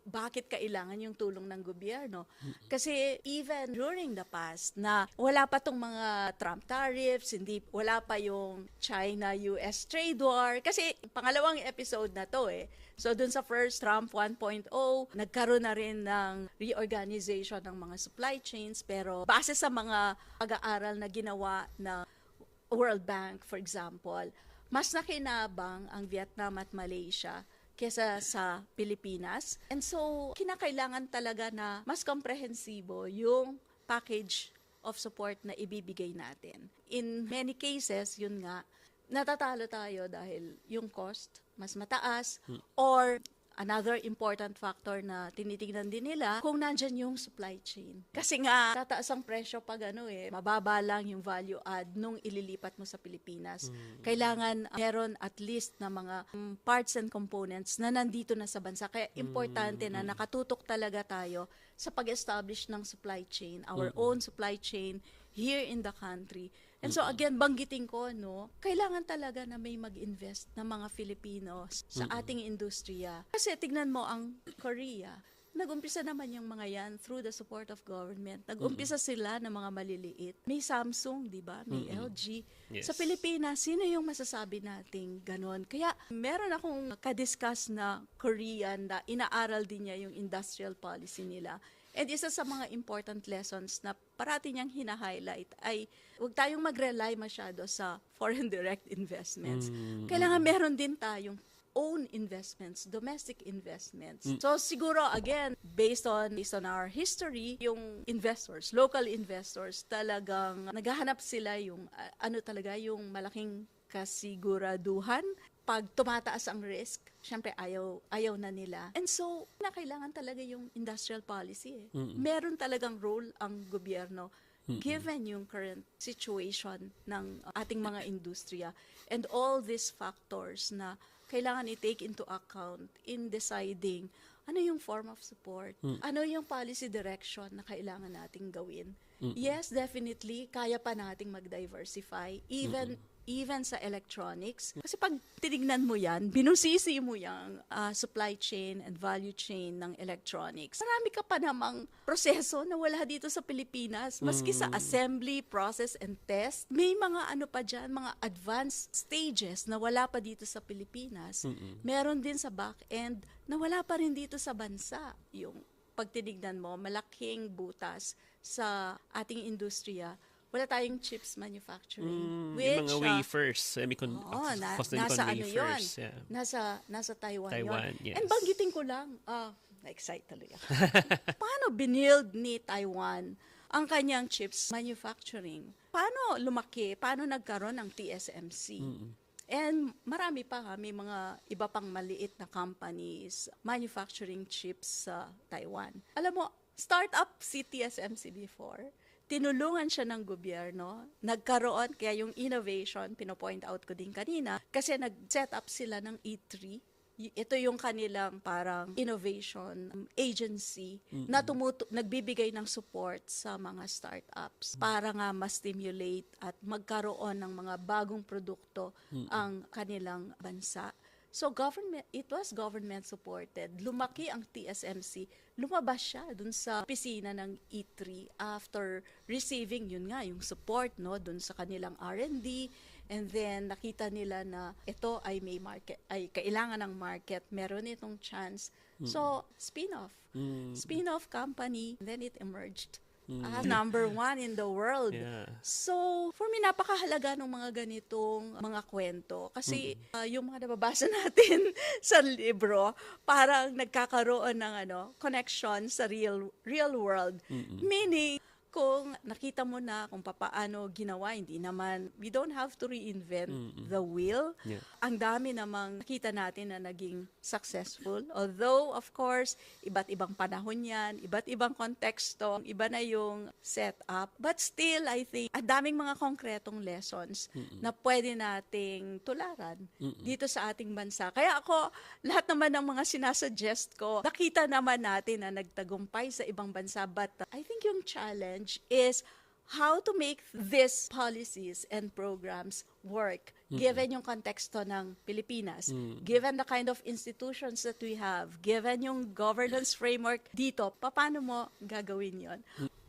bakit kailangan yung tulong ng gobyerno? Kasi even during the past na wala pa tong mga Trump tariffs, wala pa yung China-US trade war. Kasi pangalawang episode na to So, dun sa first Trump 1.0, nagkaroon na rin ng reorganization ng mga supply chains. Pero base sa mga pag-aaral na ginawa ng World Bank, for example, mas nakinabang ang Vietnam at Malaysia kesa sa Pilipinas. And so, kinakailangan talaga na mas komprehensibo yung package of support na ibibigay natin. In many cases, yun nga, natatalo tayo dahil yung cost mas mataas or another important factor na tinitingnan din nila kung nandyan yung supply chain. Kasi nga, tataas ang presyo pag mababa lang yung value add nung ililipat mo sa Pilipinas. Kailangan meron at least na mga parts and components na nandito na sa bansa. Kaya importante na nakatutok talaga tayo sa pag-establish ng supply chain, our own supply chain here in the country. And so again, banggitin ko, kailangan talaga na may mag-invest ng mga Filipino sa ating industriya. Kasi tignan mo ang Korea, nag-umpisa naman yung mga yan through the support of government. Nag-umpisa sila ng mga maliliit. May Samsung, di ba? May LG. Yes. Sa Pilipinas, sino yung masasabi nating ganon? Kaya meron akong kadiscuss na Korean na inaaral din niya yung industrial policy nila. And isa sa mga important lessons na parati niyang hina-highlight ay huwag tayong mag-rely masyado sa foreign direct investments. Kailangan meron din tayong own investments, domestic investments. So siguro again, based on our history, yung investors, local investors, talagang naghahanap sila yung yung malaking kasiguraduhan. Pag tumataas ang risk, syempre ayaw na nila. And so, kailangan talaga yung industrial policy. Meron talagang role ang gobyerno given yung current situation ng ating mga industriya and all these factors na kailangan i-take into account in deciding ano yung form of support, ano yung policy direction na kailangan nating gawin. Yes, definitely, kaya pa nating mag-diversify, even sa electronics. Kasi pag tinignan mo yan, binusisi mo yung supply chain and value chain ng electronics. Marami ka pa namang proseso na wala dito sa Pilipinas. Maski sa assembly, process, and test, may mga pa dyan, mga advanced stages na wala pa dito sa Pilipinas. Meron din sa back-end na wala pa rin dito sa bansa. Yung pag tinignan mo, malaking butas sa ating industriya. Wala tayong chips manufacturing. Yung mga wafers, nasa wafers. Yun? Yeah. Nasa Taiwan yun. Yes. And banggitin ko lang, na-excite talaga. Paano binild ni Taiwan ang kanyang chips manufacturing? Paano lumaki? Paano nagkaroon ng TSMC? And marami pa may mga iba pang maliit na companies manufacturing chips sa Taiwan. Alam mo, startup si TSMC before. Tinulungan siya ng gobyerno, nagkaroon, kaya yung innovation, pinopoint out ko din kanina, kasi nag-set up sila ng E3. Ito yung kanilang parang innovation agency na nagbibigay ng support sa mga startups para nga ma-stimulate at magkaroon ng mga bagong produkto ang kanilang bansa. So it was government supported. Lumaki ang TSMC. Lumabas siya dun sa opisina ng E3 after receiving yung support dun sa kanilang R&D, and then nakita nila na ito ay may market, ay kailangan ng market, meron itong chance. So spin-off. Spin-off company, then it emerged. Number 1 in the world. Yeah. So, for me, napakahalaga ng mga ganitong mga kwento. Kasi yung mga nababasa natin sa libro, parang nagkakaroon ng connection sa real world. Meaning, kung nakita mo na kung paano ginawa, hindi naman, we don't have to reinvent the wheel. Yeah. Ang dami namang nakita natin na naging successful. Although, of course, iba't ibang panahon yan, iba't ibang konteksto, iba na yung setup. But still, I think, ang daming mga konkretong lessons na pwede nating tularan dito sa ating bansa. Kaya ako, lahat naman ng mga sinasuggest ko, nakita naman natin na nagtagumpay sa ibang bansa. But I think yung challenge is how to make these policies and programs work given yung konteksto ng Pilipinas, given the kind of institutions that we have, given yung governance framework dito, paano mo gagawin yon?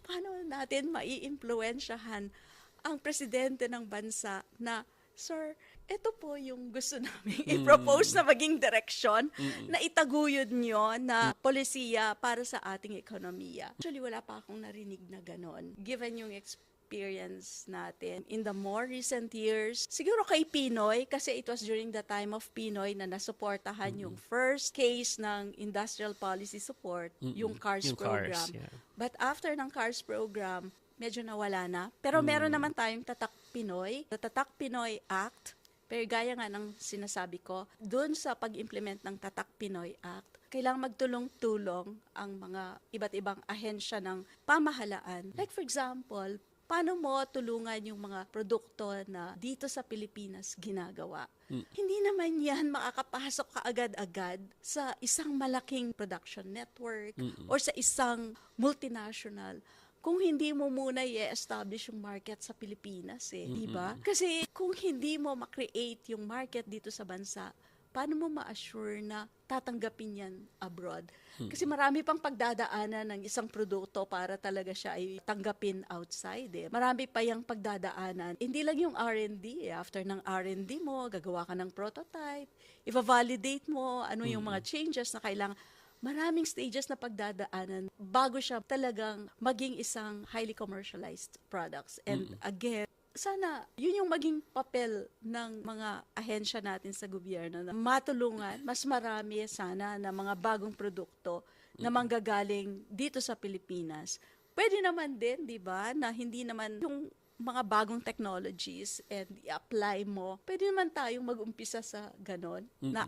Paano natin mai-impluwensyahan ang presidente ng bansa na, sir, ito po yung gusto namin i-propose na maging direksyon na itaguyod nyo na polisiya para sa ating ekonomiya. Actually, wala pa akong narinig na ganon. Given yung experience natin in the more recent years, siguro kay Pinoy, kasi it was during the time of Pinoy na nasuportahan yung first case ng industrial policy support, yung CARS program. Yeah. But after ng CARS program, medyo nawala na. Pero meron naman tayong Tatak Pinoy, the Tatak Pinoy Act. Pero gaya nga ng sinasabi ko, dun sa pag-implement ng Tatak Pinoy Act, kailangang magtulong-tulong ang mga iba't ibang ahensya ng pamahalaan. Like for example, paano mo tulungan yung mga produkto na dito sa Pilipinas ginagawa? Hindi naman yan makakapasok kaagad-agad sa isang malaking production network or sa isang multinational kung hindi mo muna i-establish yung market sa Pilipinas di ba? Kasi kung hindi mo ma-create yung market dito sa bansa, paano mo ma-assure na tatanggapin yan abroad? Kasi marami pang pagdadaanan ng isang produkto para talaga siya ay tanggapin outside. Marami pa yung pagdadaanan. Hindi lang yung R&D. After ng R&D mo, gagawa ka ng prototype, i-validate mo ano yung mga changes na kailangan. Maraming stages na pagdadaanan bago siya talagang maging isang highly commercialized products. And again, sana yun yung maging papel ng mga ahensya natin sa gobyerno na matulungan mas marami sana na mga bagong produkto na manggagaling dito sa Pilipinas. Pwede naman din, di ba, na hindi naman yung mga bagong technologies and i-apply mo, pwede naman tayong mag-umpisa sa ganon na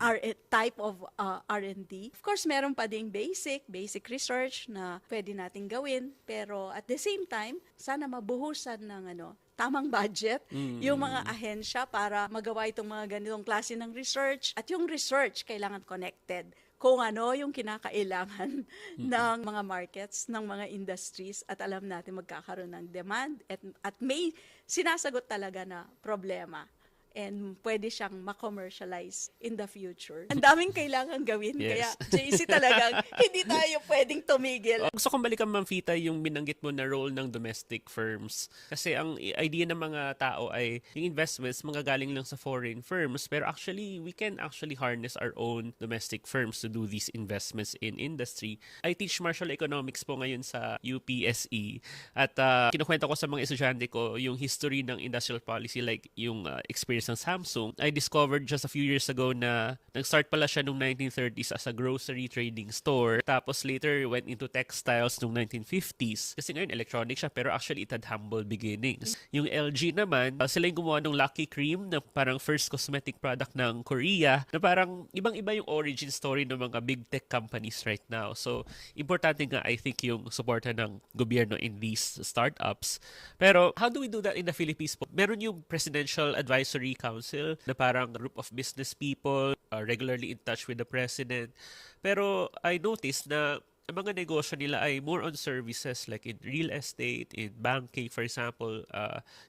type of R&D. Of course, meron pa ding basic research na pwede nating gawin, pero at the same time, sana mabuhusan ng tamang budget yung mga ahensya para magawa itong mga ganitong klase ng research. At yung research kailangan connected kung ano yung kinakailangan ng mga markets, ng mga industries, at alam natin magkakaroon ng demand at may sinasagot talaga na problema. And pwede siyang ma-commercialize in the future. Ang daming kailangan gawin. Yes. Kaya, JC, talagang hindi tayo pwedeng tumigil. Gusto kong balikan, Ma'am Fita, yung binanggit mo na role ng domestic firms. Kasi ang idea ng mga tao ay yung investments manggagaling lang sa foreign firms. Pero actually, we can actually harness our own domestic firms to do these investments in industry. I teach martial economics po ngayon sa UPSE. At kinukwento ko sa mga estudyante ko yung history ng industrial policy, like yung experience ng Samsung. I discovered just a few years ago na nag-start pala siya noong 1930s as a grocery trading store. Tapos later went into textiles noong 1950s. Kasi ngayon electronic siya, pero actually it had humble beginnings. Yung LG naman, sila yung gumawa ng Lucky Cream na parang first cosmetic product ng Korea, na parang ibang-iba yung origin story ng mga big tech companies right now. So, importante nga, I think, yung suporta ng gobyerno in these startups. Pero how do we do that in the Philippines po? Meron yung Presidential Advisory Council na parang group of business people regularly in touch with the president. Pero I noticed na ang mga negosyo nila ay more on services like in real estate, in banking, for example,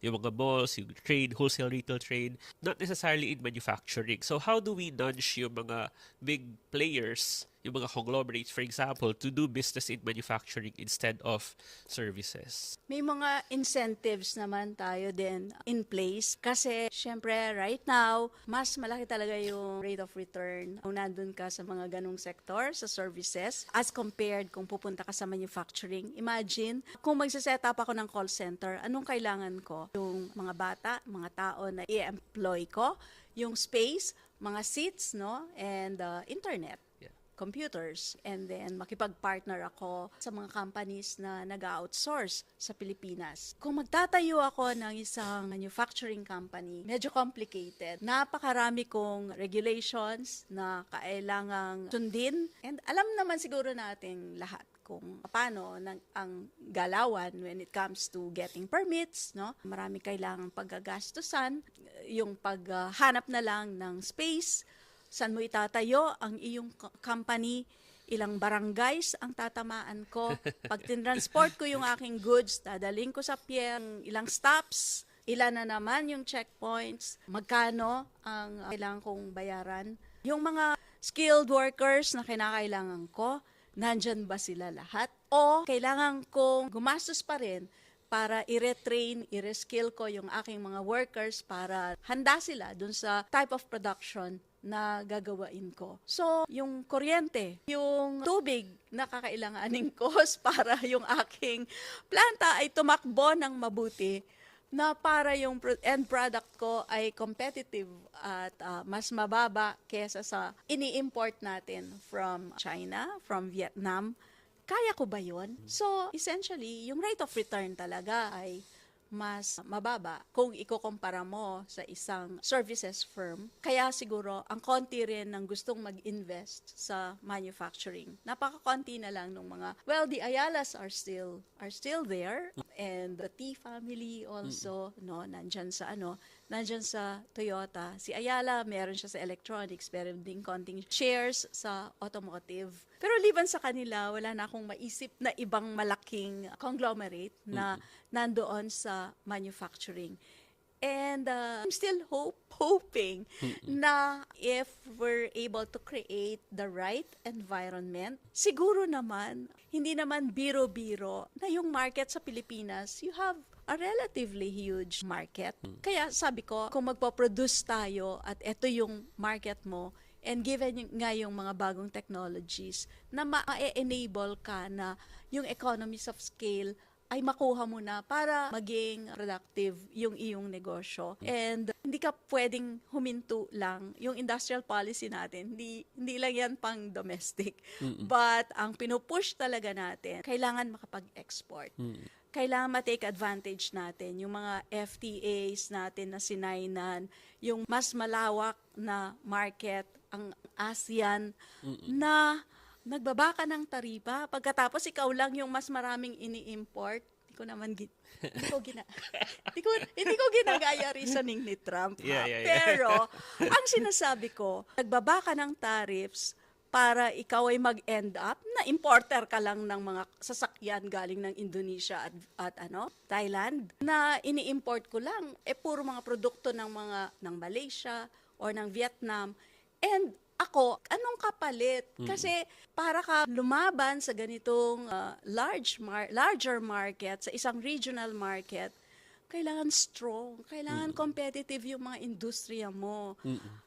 yung mga malls, yung trade, wholesale retail trade, not necessarily in manufacturing. So how do we nudge yung mga big players, yung mga conglomerates, for example, to do business in manufacturing instead of services? May mga incentives naman tayo din in place kasi syempre right now, mas malaki talaga yung rate of return kung nandun ka sa mga ganong sector, sa services, as compared kung pupunta ka sa manufacturing. Imagine, kung magsiset up ako ng call center, anong kailangan ko? Yung mga bata, mga tao na i-employ ko, yung space, mga seats, no, and internet. Computers, and then makipag-partner ako sa mga companies na nag-outsource sa Pilipinas. Kung magtatayo ako ng isang manufacturing company, medyo complicated. Napakarami kong regulations na kailangang sundin, and alam naman siguro nating lahat kung paano ang galawan when it comes to getting permits, no? Marami kailangang paggagastusan, yung paghanap na lang ng space, saan mo itatayo ang iyong company, ilang barangays ang tatamaan ko. Pag tinransport ko yung aking goods, dadaling ko sa pier, ilang stops, ilan na naman yung checkpoints, magkano ang kailangan kong bayaran. Yung mga skilled workers na kinakailangan ko, nandyan ba sila lahat? O kailangan kong gumastos pa rin para i-retrain, i-reskill ko yung aking mga workers para handa sila dun sa type of production na gagawain ko. So, yung kuryente, yung tubig na kakailanganin ko para yung aking planta ay tumakbo ng mabuti na para yung end product ko ay competitive at mas mababa kesa sa ini-import natin from China, from Vietnam. Kaya ko ba yun? So, essentially, yung rate of return talaga ay mas mababa kung ikukumpara mo sa isang services firm. Kaya siguro, ang konti rin ng gustong mag-invest sa manufacturing. Napaka-konti na lang ng mga, well, the Ayalas are still there, and the T family also, no, nandyan sa Toyota. Si Ayala, meron siya sa electronics, meron ding konting shares sa automotive. Pero liban sa kanila, wala na akong maisip na ibang malaking conglomerate na nandoon sa manufacturing. And I'm still hoping na if we're able to create the right environment, siguro naman, hindi naman biro-biro na yung market sa Pilipinas, you have a relatively huge market. Kaya sabi ko, kung magpo-produce tayo at ito yung market mo, and given nga yung mga bagong technologies na ma-enable ka na yung economies of scale ay makuha mo na para maging productive yung iyong negosyo. And hindi ka pwedeng huminto lang. Yung industrial policy natin, hindi lang yan pang domestic. But ang pinupush talaga natin, kailangan makapag-export. Kailangan ma-take advantage natin yung mga FTAs natin na sinainan, yung mas malawak na market, ang ASEAN, na nagbaba ka ng taripa, pagkatapos ikaw lang yung mas maraming ini-import. Hindi ko ginagaya reasoning ni Trump. Yeah. Pero, ang sinasabi ko, nagbaba ka ng tariffs para ikaw ay mag-end up na importer ka lang ng mga sasakyan galing ng Indonesia at Thailand, na ini-import ko lang puro mga produkto ng Malaysia or ng Vietnam. And ako, anong kapalit? Kasi para ka lumaban sa ganitong larger market, sa isang regional market, kailangan strong, kailangan competitive yung mga industriya mo.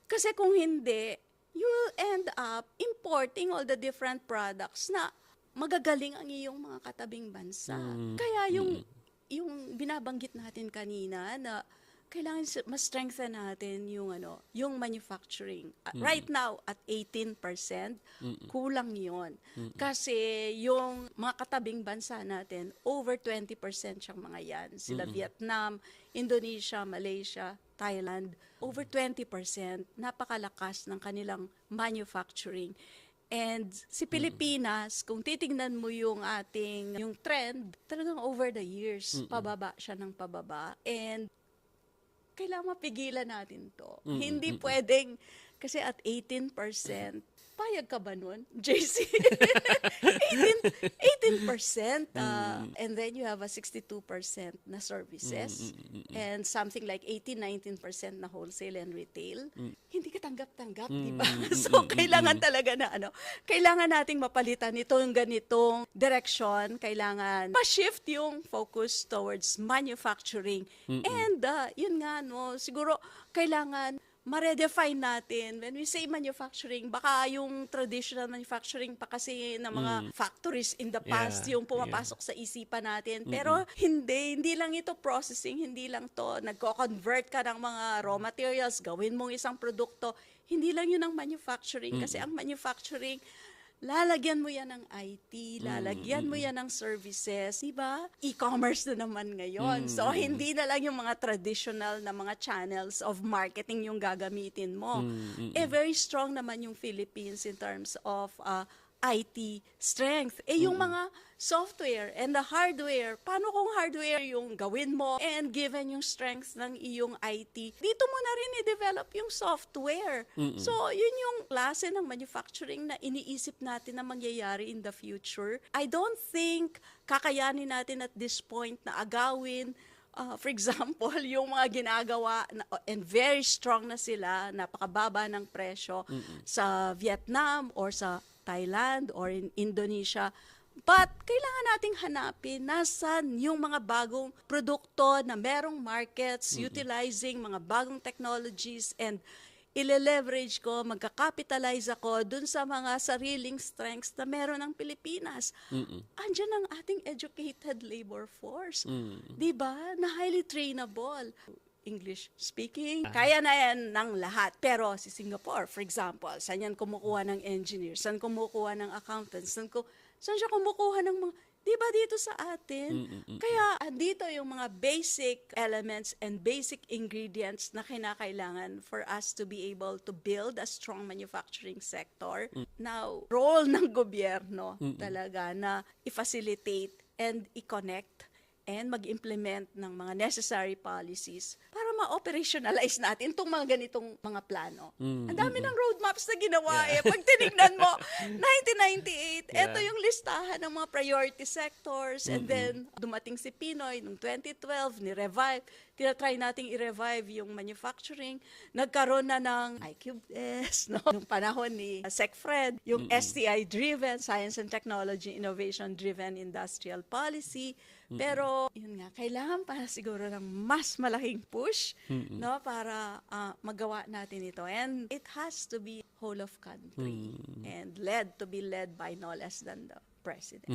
Kasi kung hindi, you'll end up importing all the different products na magagaling ang iyong mga katabing bansa. Kaya yung binabanggit natin kanina na kailangan mas strengthen natin yung manufacturing. Right now, at 18%, kulang yon. Kasi yung mga katabing bansa natin, over 20% siyang mga yan. Sila Vietnam, Indonesia, Malaysia, Thailand, over 20%, napakalakas ng kanilang manufacturing. And si Pilipinas, kung titingnan mo yung trend, talagang over the years, pababa siya ng pababa. And kailangan mapigilan natin to. Hindi pwedeng, kasi at 18%, payag ka ba nun, JC? 18%. And then you have a 62% na services and something like 18-19% na wholesale and retail. Hindi ka tanggap-tanggap, di ba? So, kailangan talaga na kailangan nating mapalitan itong ganitong direction. Kailangan pa-shift yung focus towards manufacturing. And yun nga, siguro kailangan ma-redefine natin. When we say manufacturing, baka yung traditional manufacturing pa kasi ng mga factories in the past yung pumapasok sa isipan natin. Pero hindi lang ito processing, hindi lang to nagko-convert ka ng mga raw materials, gawin mong isang produkto. Hindi lang yun ang manufacturing kasi ang manufacturing, lalagyan mo yan ng IT, lalagyan mo yan ng services, diba? E-commerce na naman ngayon. So, hindi na lang yung mga traditional na mga channels of marketing yung gagamitin mo. Very strong naman yung Philippines in terms of IT strength. Yung mga software and the hardware, paano kung hardware yung gawin mo and given yung strength ng iyong IT, dito mo na rin i-develop yung software. So, yun yung klase ng manufacturing na iniisip natin na mangyayari in the future. I don't think kakayanin natin at this point na agawin for example, yung mga ginagawa and very strong na sila, napakababa ng presyo sa Vietnam or sa Thailand or in Indonesia. But kailangan nating hanapin nasan yung mga bagong produkto na merong markets, utilizing mga bagong technologies, and ile-leverage ko, magka-capitalize ako dun sa mga sariling strengths na meron ng Pilipinas. Andyan ang ating educated labor force. Diba? Na highly trainable. English speaking, kaya na yan ng lahat. Pero si Singapore, for example, saan yan kumukuha ng engineers, saan kumukuha ng accountants, saan siya kumukuha ng mga, Di ba dito sa atin? Kaya dito yung mga basic elements and basic ingredients na kinakailangan for us to be able to build a strong manufacturing sector. Now, role ng gobyerno talaga na i-facilitate and i-connect and mag-implement ng mga necessary policies para ma-operationalize natin itong mga ganitong mga plano. Ang dami ng roadmaps na ginawa Pag tinignan mo, 1998, Yeah. eto yung listahan ng mga priority sectors. And then, dumating si Pinoy noong 2012, ni-revive. Tinatry nating i-revive yung manufacturing. Nagkaroon na ng IQS, no? Nung panahon ni Sec Fred, yung STI-driven, Science and Technology Innovation-driven Industrial Policy. Pero, yun nga, kailangan pa siguro ng mas malaking push, no, para magawa natin ito. And it has to be whole of country and to be led by no less than the president.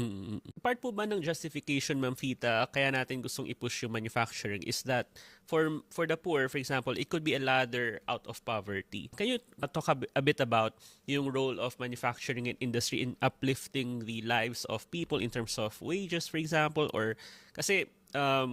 Part po ba ng justification, Ma'am Fita, kaya natin gustong i-push yung manufacturing is that for the poor, for example, it could be a ladder out of poverty. Can you talk a bit about yung role of manufacturing and industry in uplifting the lives of people in terms of wages, for example, or kasi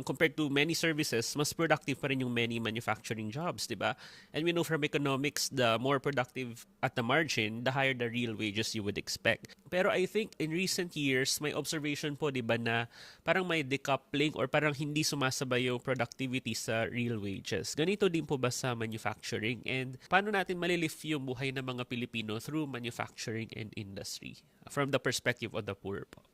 compared to many services, mas productive pa rin yung many manufacturing jobs, di ba? And we know from economics, the more productive at the margin, the higher the real wages you would expect. Pero I think in recent years, may observation po, di ba, na parang may decoupling or parang hindi sumasabay yung productivity sa real wages. Ganito din po ba sa manufacturing? And paano natin malilift yung buhay ng mga Pilipino through manufacturing and industry from the perspective of the poor po?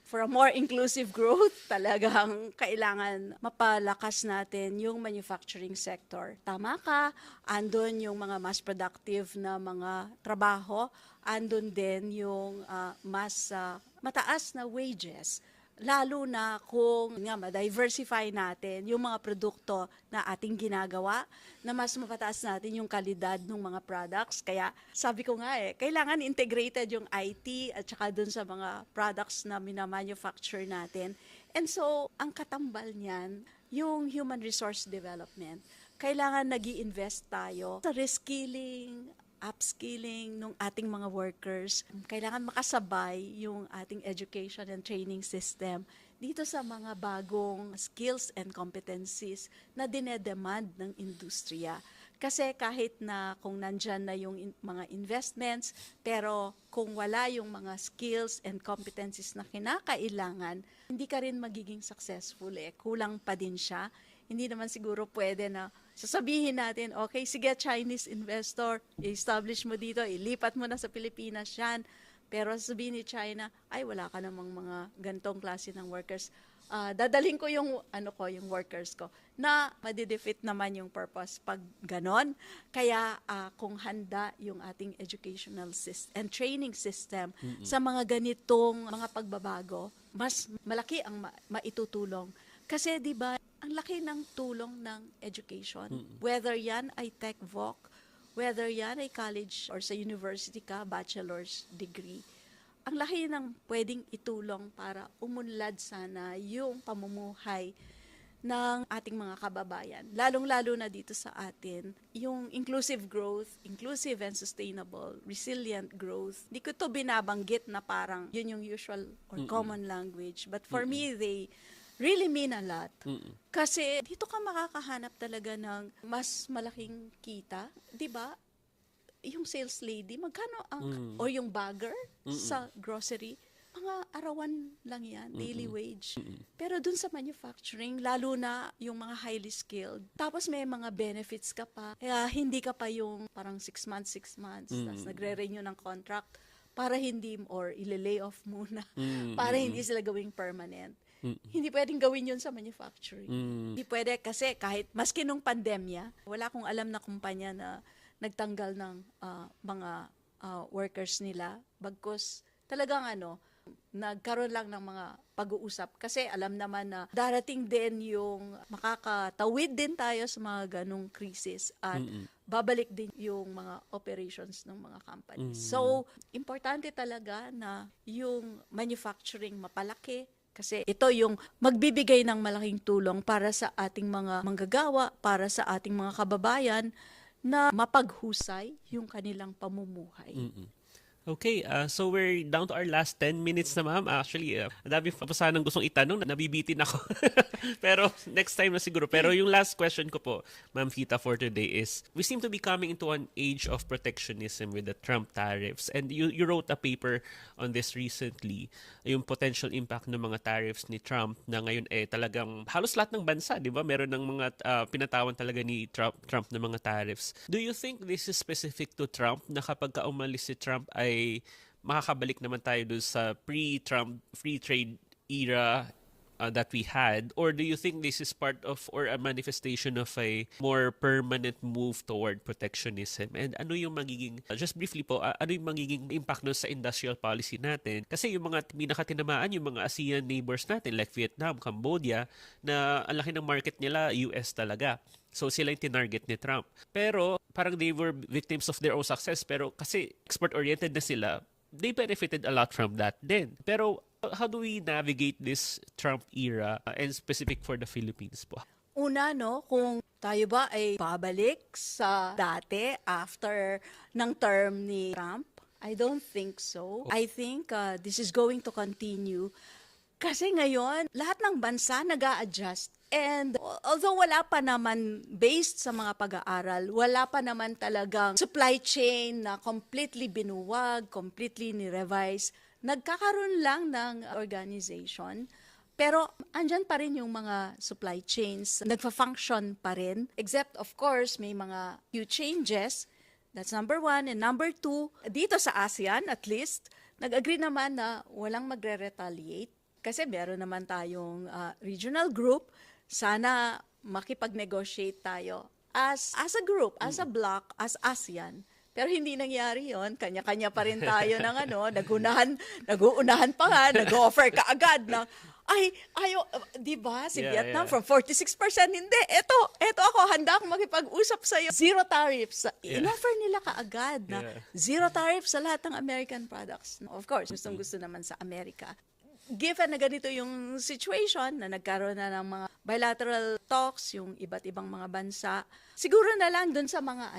For a more inclusive growth, talagang kailangan mapalakas natin yung manufacturing sector. Tama ka, andun yung mga mas productive na mga trabaho, andun din yung mas mataas na wages. Lalo na kung ma-diversify natin yung mga produkto na ating ginagawa, na mas mapataas natin yung kalidad ng mga products. Kaya sabi ko nga kailangan integrated yung IT at saka dun sa mga products na minamanufacture natin. And so, ang katambal niyan, yung human resource development. Kailangan nag-i-invest tayo sa reskilling, upskilling ng ating mga workers. Kailangan makasabay yung ating education and training system dito sa mga bagong skills and competencies na dinedemand ng industriya. Kasi kahit na kung nandyan na yung mga investments, pero kung wala yung mga skills and competencies na kinakailangan, hindi ka rin magiging successful Kulang pa din siya. Hindi naman siguro pwede na sasabihin natin, okay, sige Chinese investor, i-establish mo dito, ilipat mo na sa Pilipinas yan. Pero sabihin ni China, ay wala ka namang mga gantong klase ng workers. Dadaling ko yung yung workers ko na madidefeat naman yung purpose pag ganon. Kaya kung handa yung ating educational system and training system sa mga ganitong mga pagbabago, mas malaki ang maitutulong. Kasi 'di ba, ang laki ng tulong ng education. Whether yan ay tech voc, whether yan ay college or sa university ka, bachelor's degree. Ang laki ng pwedeng itulong para umunlad sana yung pamumuhay ng ating mga kababayan. Lalong-lalo na dito sa atin, yung inclusive growth, inclusive and sustainable, resilient growth. Di ko to binabanggit na parang yun yung usual or common language. But for me, they really mean a lot. Kasi dito ka makakahanap talaga ng mas malaking kita, 'di ba? Yung sales lady, magkano ang o yung bagger sa grocery, mga arawan lang yan, daily wage. Pero dun sa manufacturing, lalo na yung mga highly skilled, tapos may mga benefits ka pa. Kaya hindi ka pa yung parang 6 months, tapos nagre-renew ng contract para hindi, or ile-lay off muna, para hindi sila gawing permanent. Hindi pwedeng gawin yun sa manufacturing. Hindi pwede kasi kahit maski nung pandemya, wala akong alam na kumpanya na nagtanggal ng mga workers nila. Bagkus talagang nagkaroon lang ng mga pag-uusap. Kasi alam naman na darating din yung makakatawid din tayo sa mga ganong krisis at babalik din yung mga operations ng mga companies. So, importante talaga na yung manufacturing mapalaki. Kasi ito yung magbibigay ng malaking tulong para sa ating mga manggagawa, para sa ating mga kababayan na mapaghusay yung kanilang pamumuhay. Okay, so we're down to our last 10 minutes na, ma'am. Actually, ang dami pa sanang gustong itanong, nabibitin ako. Pero next time na siguro. Pero yung last question ko po, Ma'am Fita, for today is, we seem to be coming into an age of protectionism with the Trump tariffs. And you wrote a paper on this recently, yung potential impact ng mga tariffs ni Trump na ngayon talagang halos lahat ng bansa, di ba? Meron ng mga pinatawan talaga ni Trump ng mga tariffs. Do you think this is specific to Trump na kapag umalis si Trump ay makakabalik naman tayo doon sa pre-Trump free trade era that we had? Or do you think this is part of or a manifestation of a more permanent move toward protectionism? And ano yung magiging, just briefly po, ano yung magiging impact nun sa industrial policy natin? Kasi yung mga pinakatinamaan, yung mga ASEAN neighbors natin like Vietnam, Cambodia, na ang laki ng market nila, US talaga. So sila yung tinarget ni Trump. Pero parang they were victims of their own success. Pero kasi export-oriented na sila, they benefited a lot from that din. Pero how do we navigate this Trump era and specific for the Philippines po? Una, no, kung tayo ba ay babalik sa dati after ng term ni Trump, I don't think so. I think this is going to continue. Kasi ngayon, lahat ng bansa nag-a-adjust. And although wala pa naman, based sa mga pag-aaral, wala pa naman talagang supply chain na completely binuwag, completely ni-revise, nagkakaroon lang ng organization. Pero andyan pa rin yung mga supply chains, nagfa-function pa rin. Except of course, may mga few changes. That's number one. And number two, dito sa ASEAN at least, nag-agree naman na walang magre-retaliate. Kasi meron naman tayong regional group. Sana makipag-negotiate tayo as a group, as a bloc, as ASEAN. Pero hindi nangyari yon. Kanya-kanya pa rin tayo ng nag-uunahan pa nga, nag-offer ka agad na, di ba, si Vietnam from 46%, hindi, eto ako, handa akong makipag-usap sa'yo. Zero tariffs. In-offer nila kaagad na zero tariffs sa lahat ng American products. Of course, gusto naman sa Amerika. Given na ganito yung situation na nagkaroon na ng mga bilateral talks, yung iba't ibang mga bansa, siguro na lang dun sa mga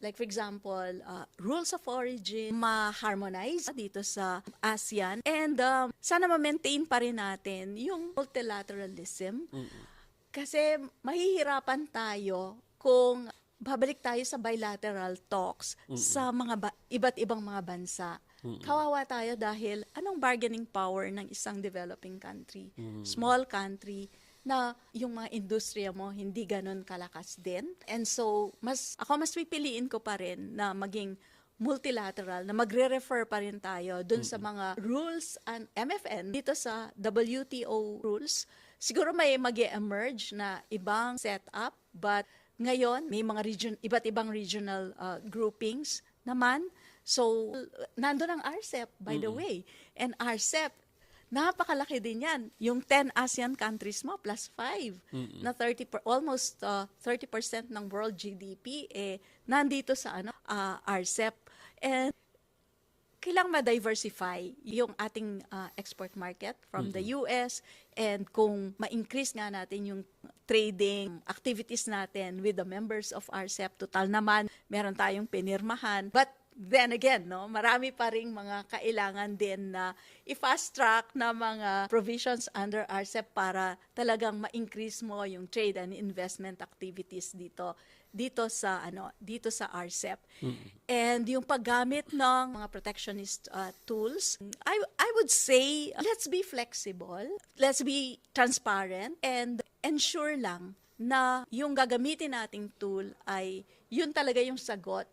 like for example, rules of origin, ma-harmonize dito sa ASEAN, and sana ma-maintain pa rin natin yung multilateralism. Kasi mahihirapan tayo kung babalik tayo sa bilateral talks sa mga iba't ibang mga bansa. Kawawa tayo dahil anong bargaining power ng isang developing country, small country, na yung mga industriya mo hindi ganun kalakas din. And so, mas pipiliin ko pa rin na maging multilateral, na magre-refer pa rin tayo dun sa mga rules and MFN dito sa WTO rules. Siguro may mag-emerge na ibang setup, but ngayon may mga iba't ibang regional groupings naman. So, nandun ang RCEP, by the way. And RCEP, napakalaki din yan. Yung 10 ASEAN countries mo, plus 5, na almost 30% ng world GDP, nandito sa RCEP. And kailangang ma-diversify yung ating export market from the US, and kung ma-increase nga natin yung trading activities natin with the members of RCEP, total naman, meron tayong pinirmahan. But then again, marami pa ring mga kailangan din na i-fast track na mga provisions under RCEP para talagang ma-increase mo yung trade and investment activities dito sa RCEP. And yung paggamit ng mga protectionist tools, I would say let's be flexible, let's be transparent, and ensure lang na yung gagamitin nating tool ay yun talaga yung sagot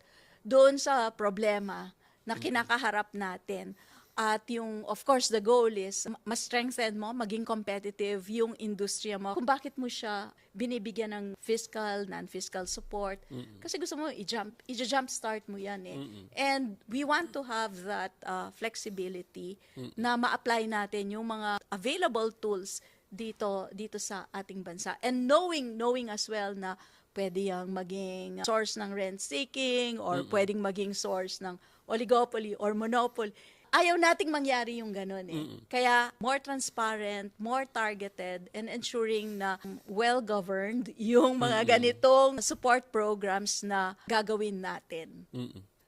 doon sa problema na kinakaharap natin. At yung, of course, the goal is mas strengthen mo, maging competitive yung industriya mo. Kung bakit mo siya binibigyan ng fiscal, non-fiscal support. Kasi gusto mo i-jump start mo yan And we want to have that flexibility na ma-apply natin yung mga available tools dito sa ating bansa. And knowing as well na pwede yang maging source ng rent-seeking or pwedeng maging source ng oligopoly or monopoly. Ayaw nating mangyari yung ganun Kaya more transparent, more targeted, and ensuring na well-governed yung mga ganitong support programs na gagawin natin.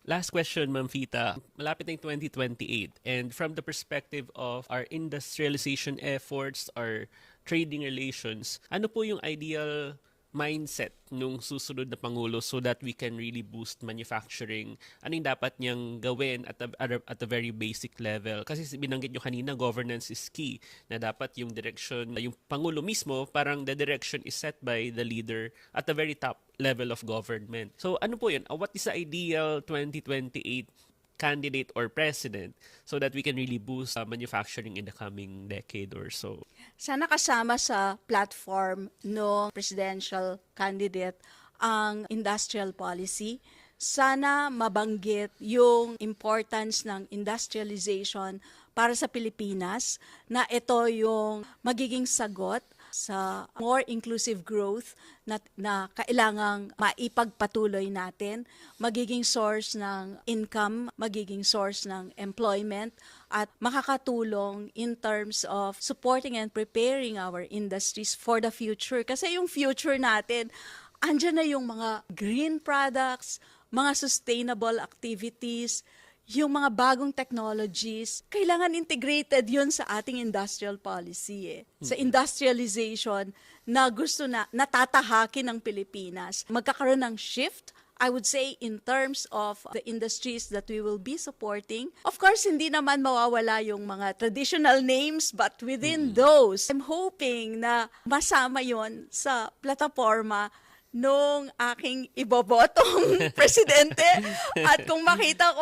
Last question, Ma'am Fita. Malapit na yung 2028. And from the perspective of our industrialization efforts, our trading relations, ano po yung ideal mindset nung susunod na Pangulo so that we can really boost manufacturing? Ano yung dapat niyang gawin at a very basic level? Kasi binanggit nyo kanina, governance is key. Na dapat yung direction, yung Pangulo mismo, parang the direction is set by the leader at the very top level of government. So ano po yun? What is the ideal 2028 candidate or president so that we can really boost manufacturing in the coming decade or so? Sana kasama sa platform ng presidential candidate ang industrial policy. Sana mabanggit yung importance ng industrialization para sa Pilipinas, na ito yung magiging sagot sa more inclusive growth na kailangang maipagpatuloy natin, magiging source ng income, magiging source ng employment, at makakatulong in terms of supporting and preparing our industries for the future. Kasi yung future natin, andyan na yung mga green products, mga sustainable activities, yung mga bagong technologies, kailangan integrated yun sa ating industrial policy. Sa industrialization na gusto na natatahakin ng Pilipinas. Magkakaroon ng shift, I would say, in terms of the industries that we will be supporting. Of course, hindi naman mawawala yung mga traditional names, but within those, I'm hoping na masama yon sa plataforma nung aking ibobotong presidente. At kung makita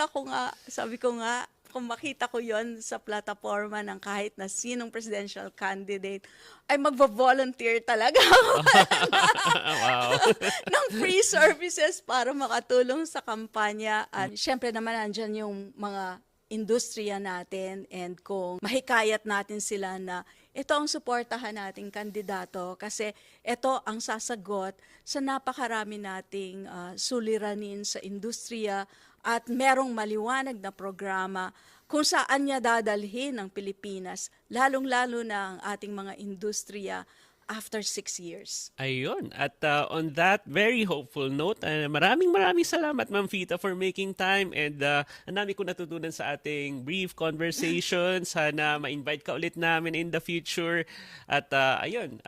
ko nga, sabi ko nga, kung makita ko yon sa plataforma ng kahit na sinong presidential candidate, ay magvo-volunteer talaga ako Wow. ng free services para makatulong sa kampanya. At syempre naman andyan yung mga industriya natin, and kung mahikayat natin sila na ito ang suportahan nating kandidato kasi ito ang sasagot sa napakarami nating suliranin sa industriya, at merong maliwanag na programa kung saan niya dadalhin ang Pilipinas, lalong-lalo na ang ating mga industriya after 6 years. Ayun. At on that very hopeful note, maraming salamat, Ma'am Fita, for making time, and ang dami ko natutunan sa ating brief conversation. Sana ma-invite ka ulit namin in the future. At ayun,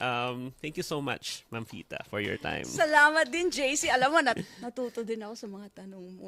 thank you so much, Ma'am Fita, for your time. Salamat din, JC. Alam mo, natuto din ako sa mga tanong mo.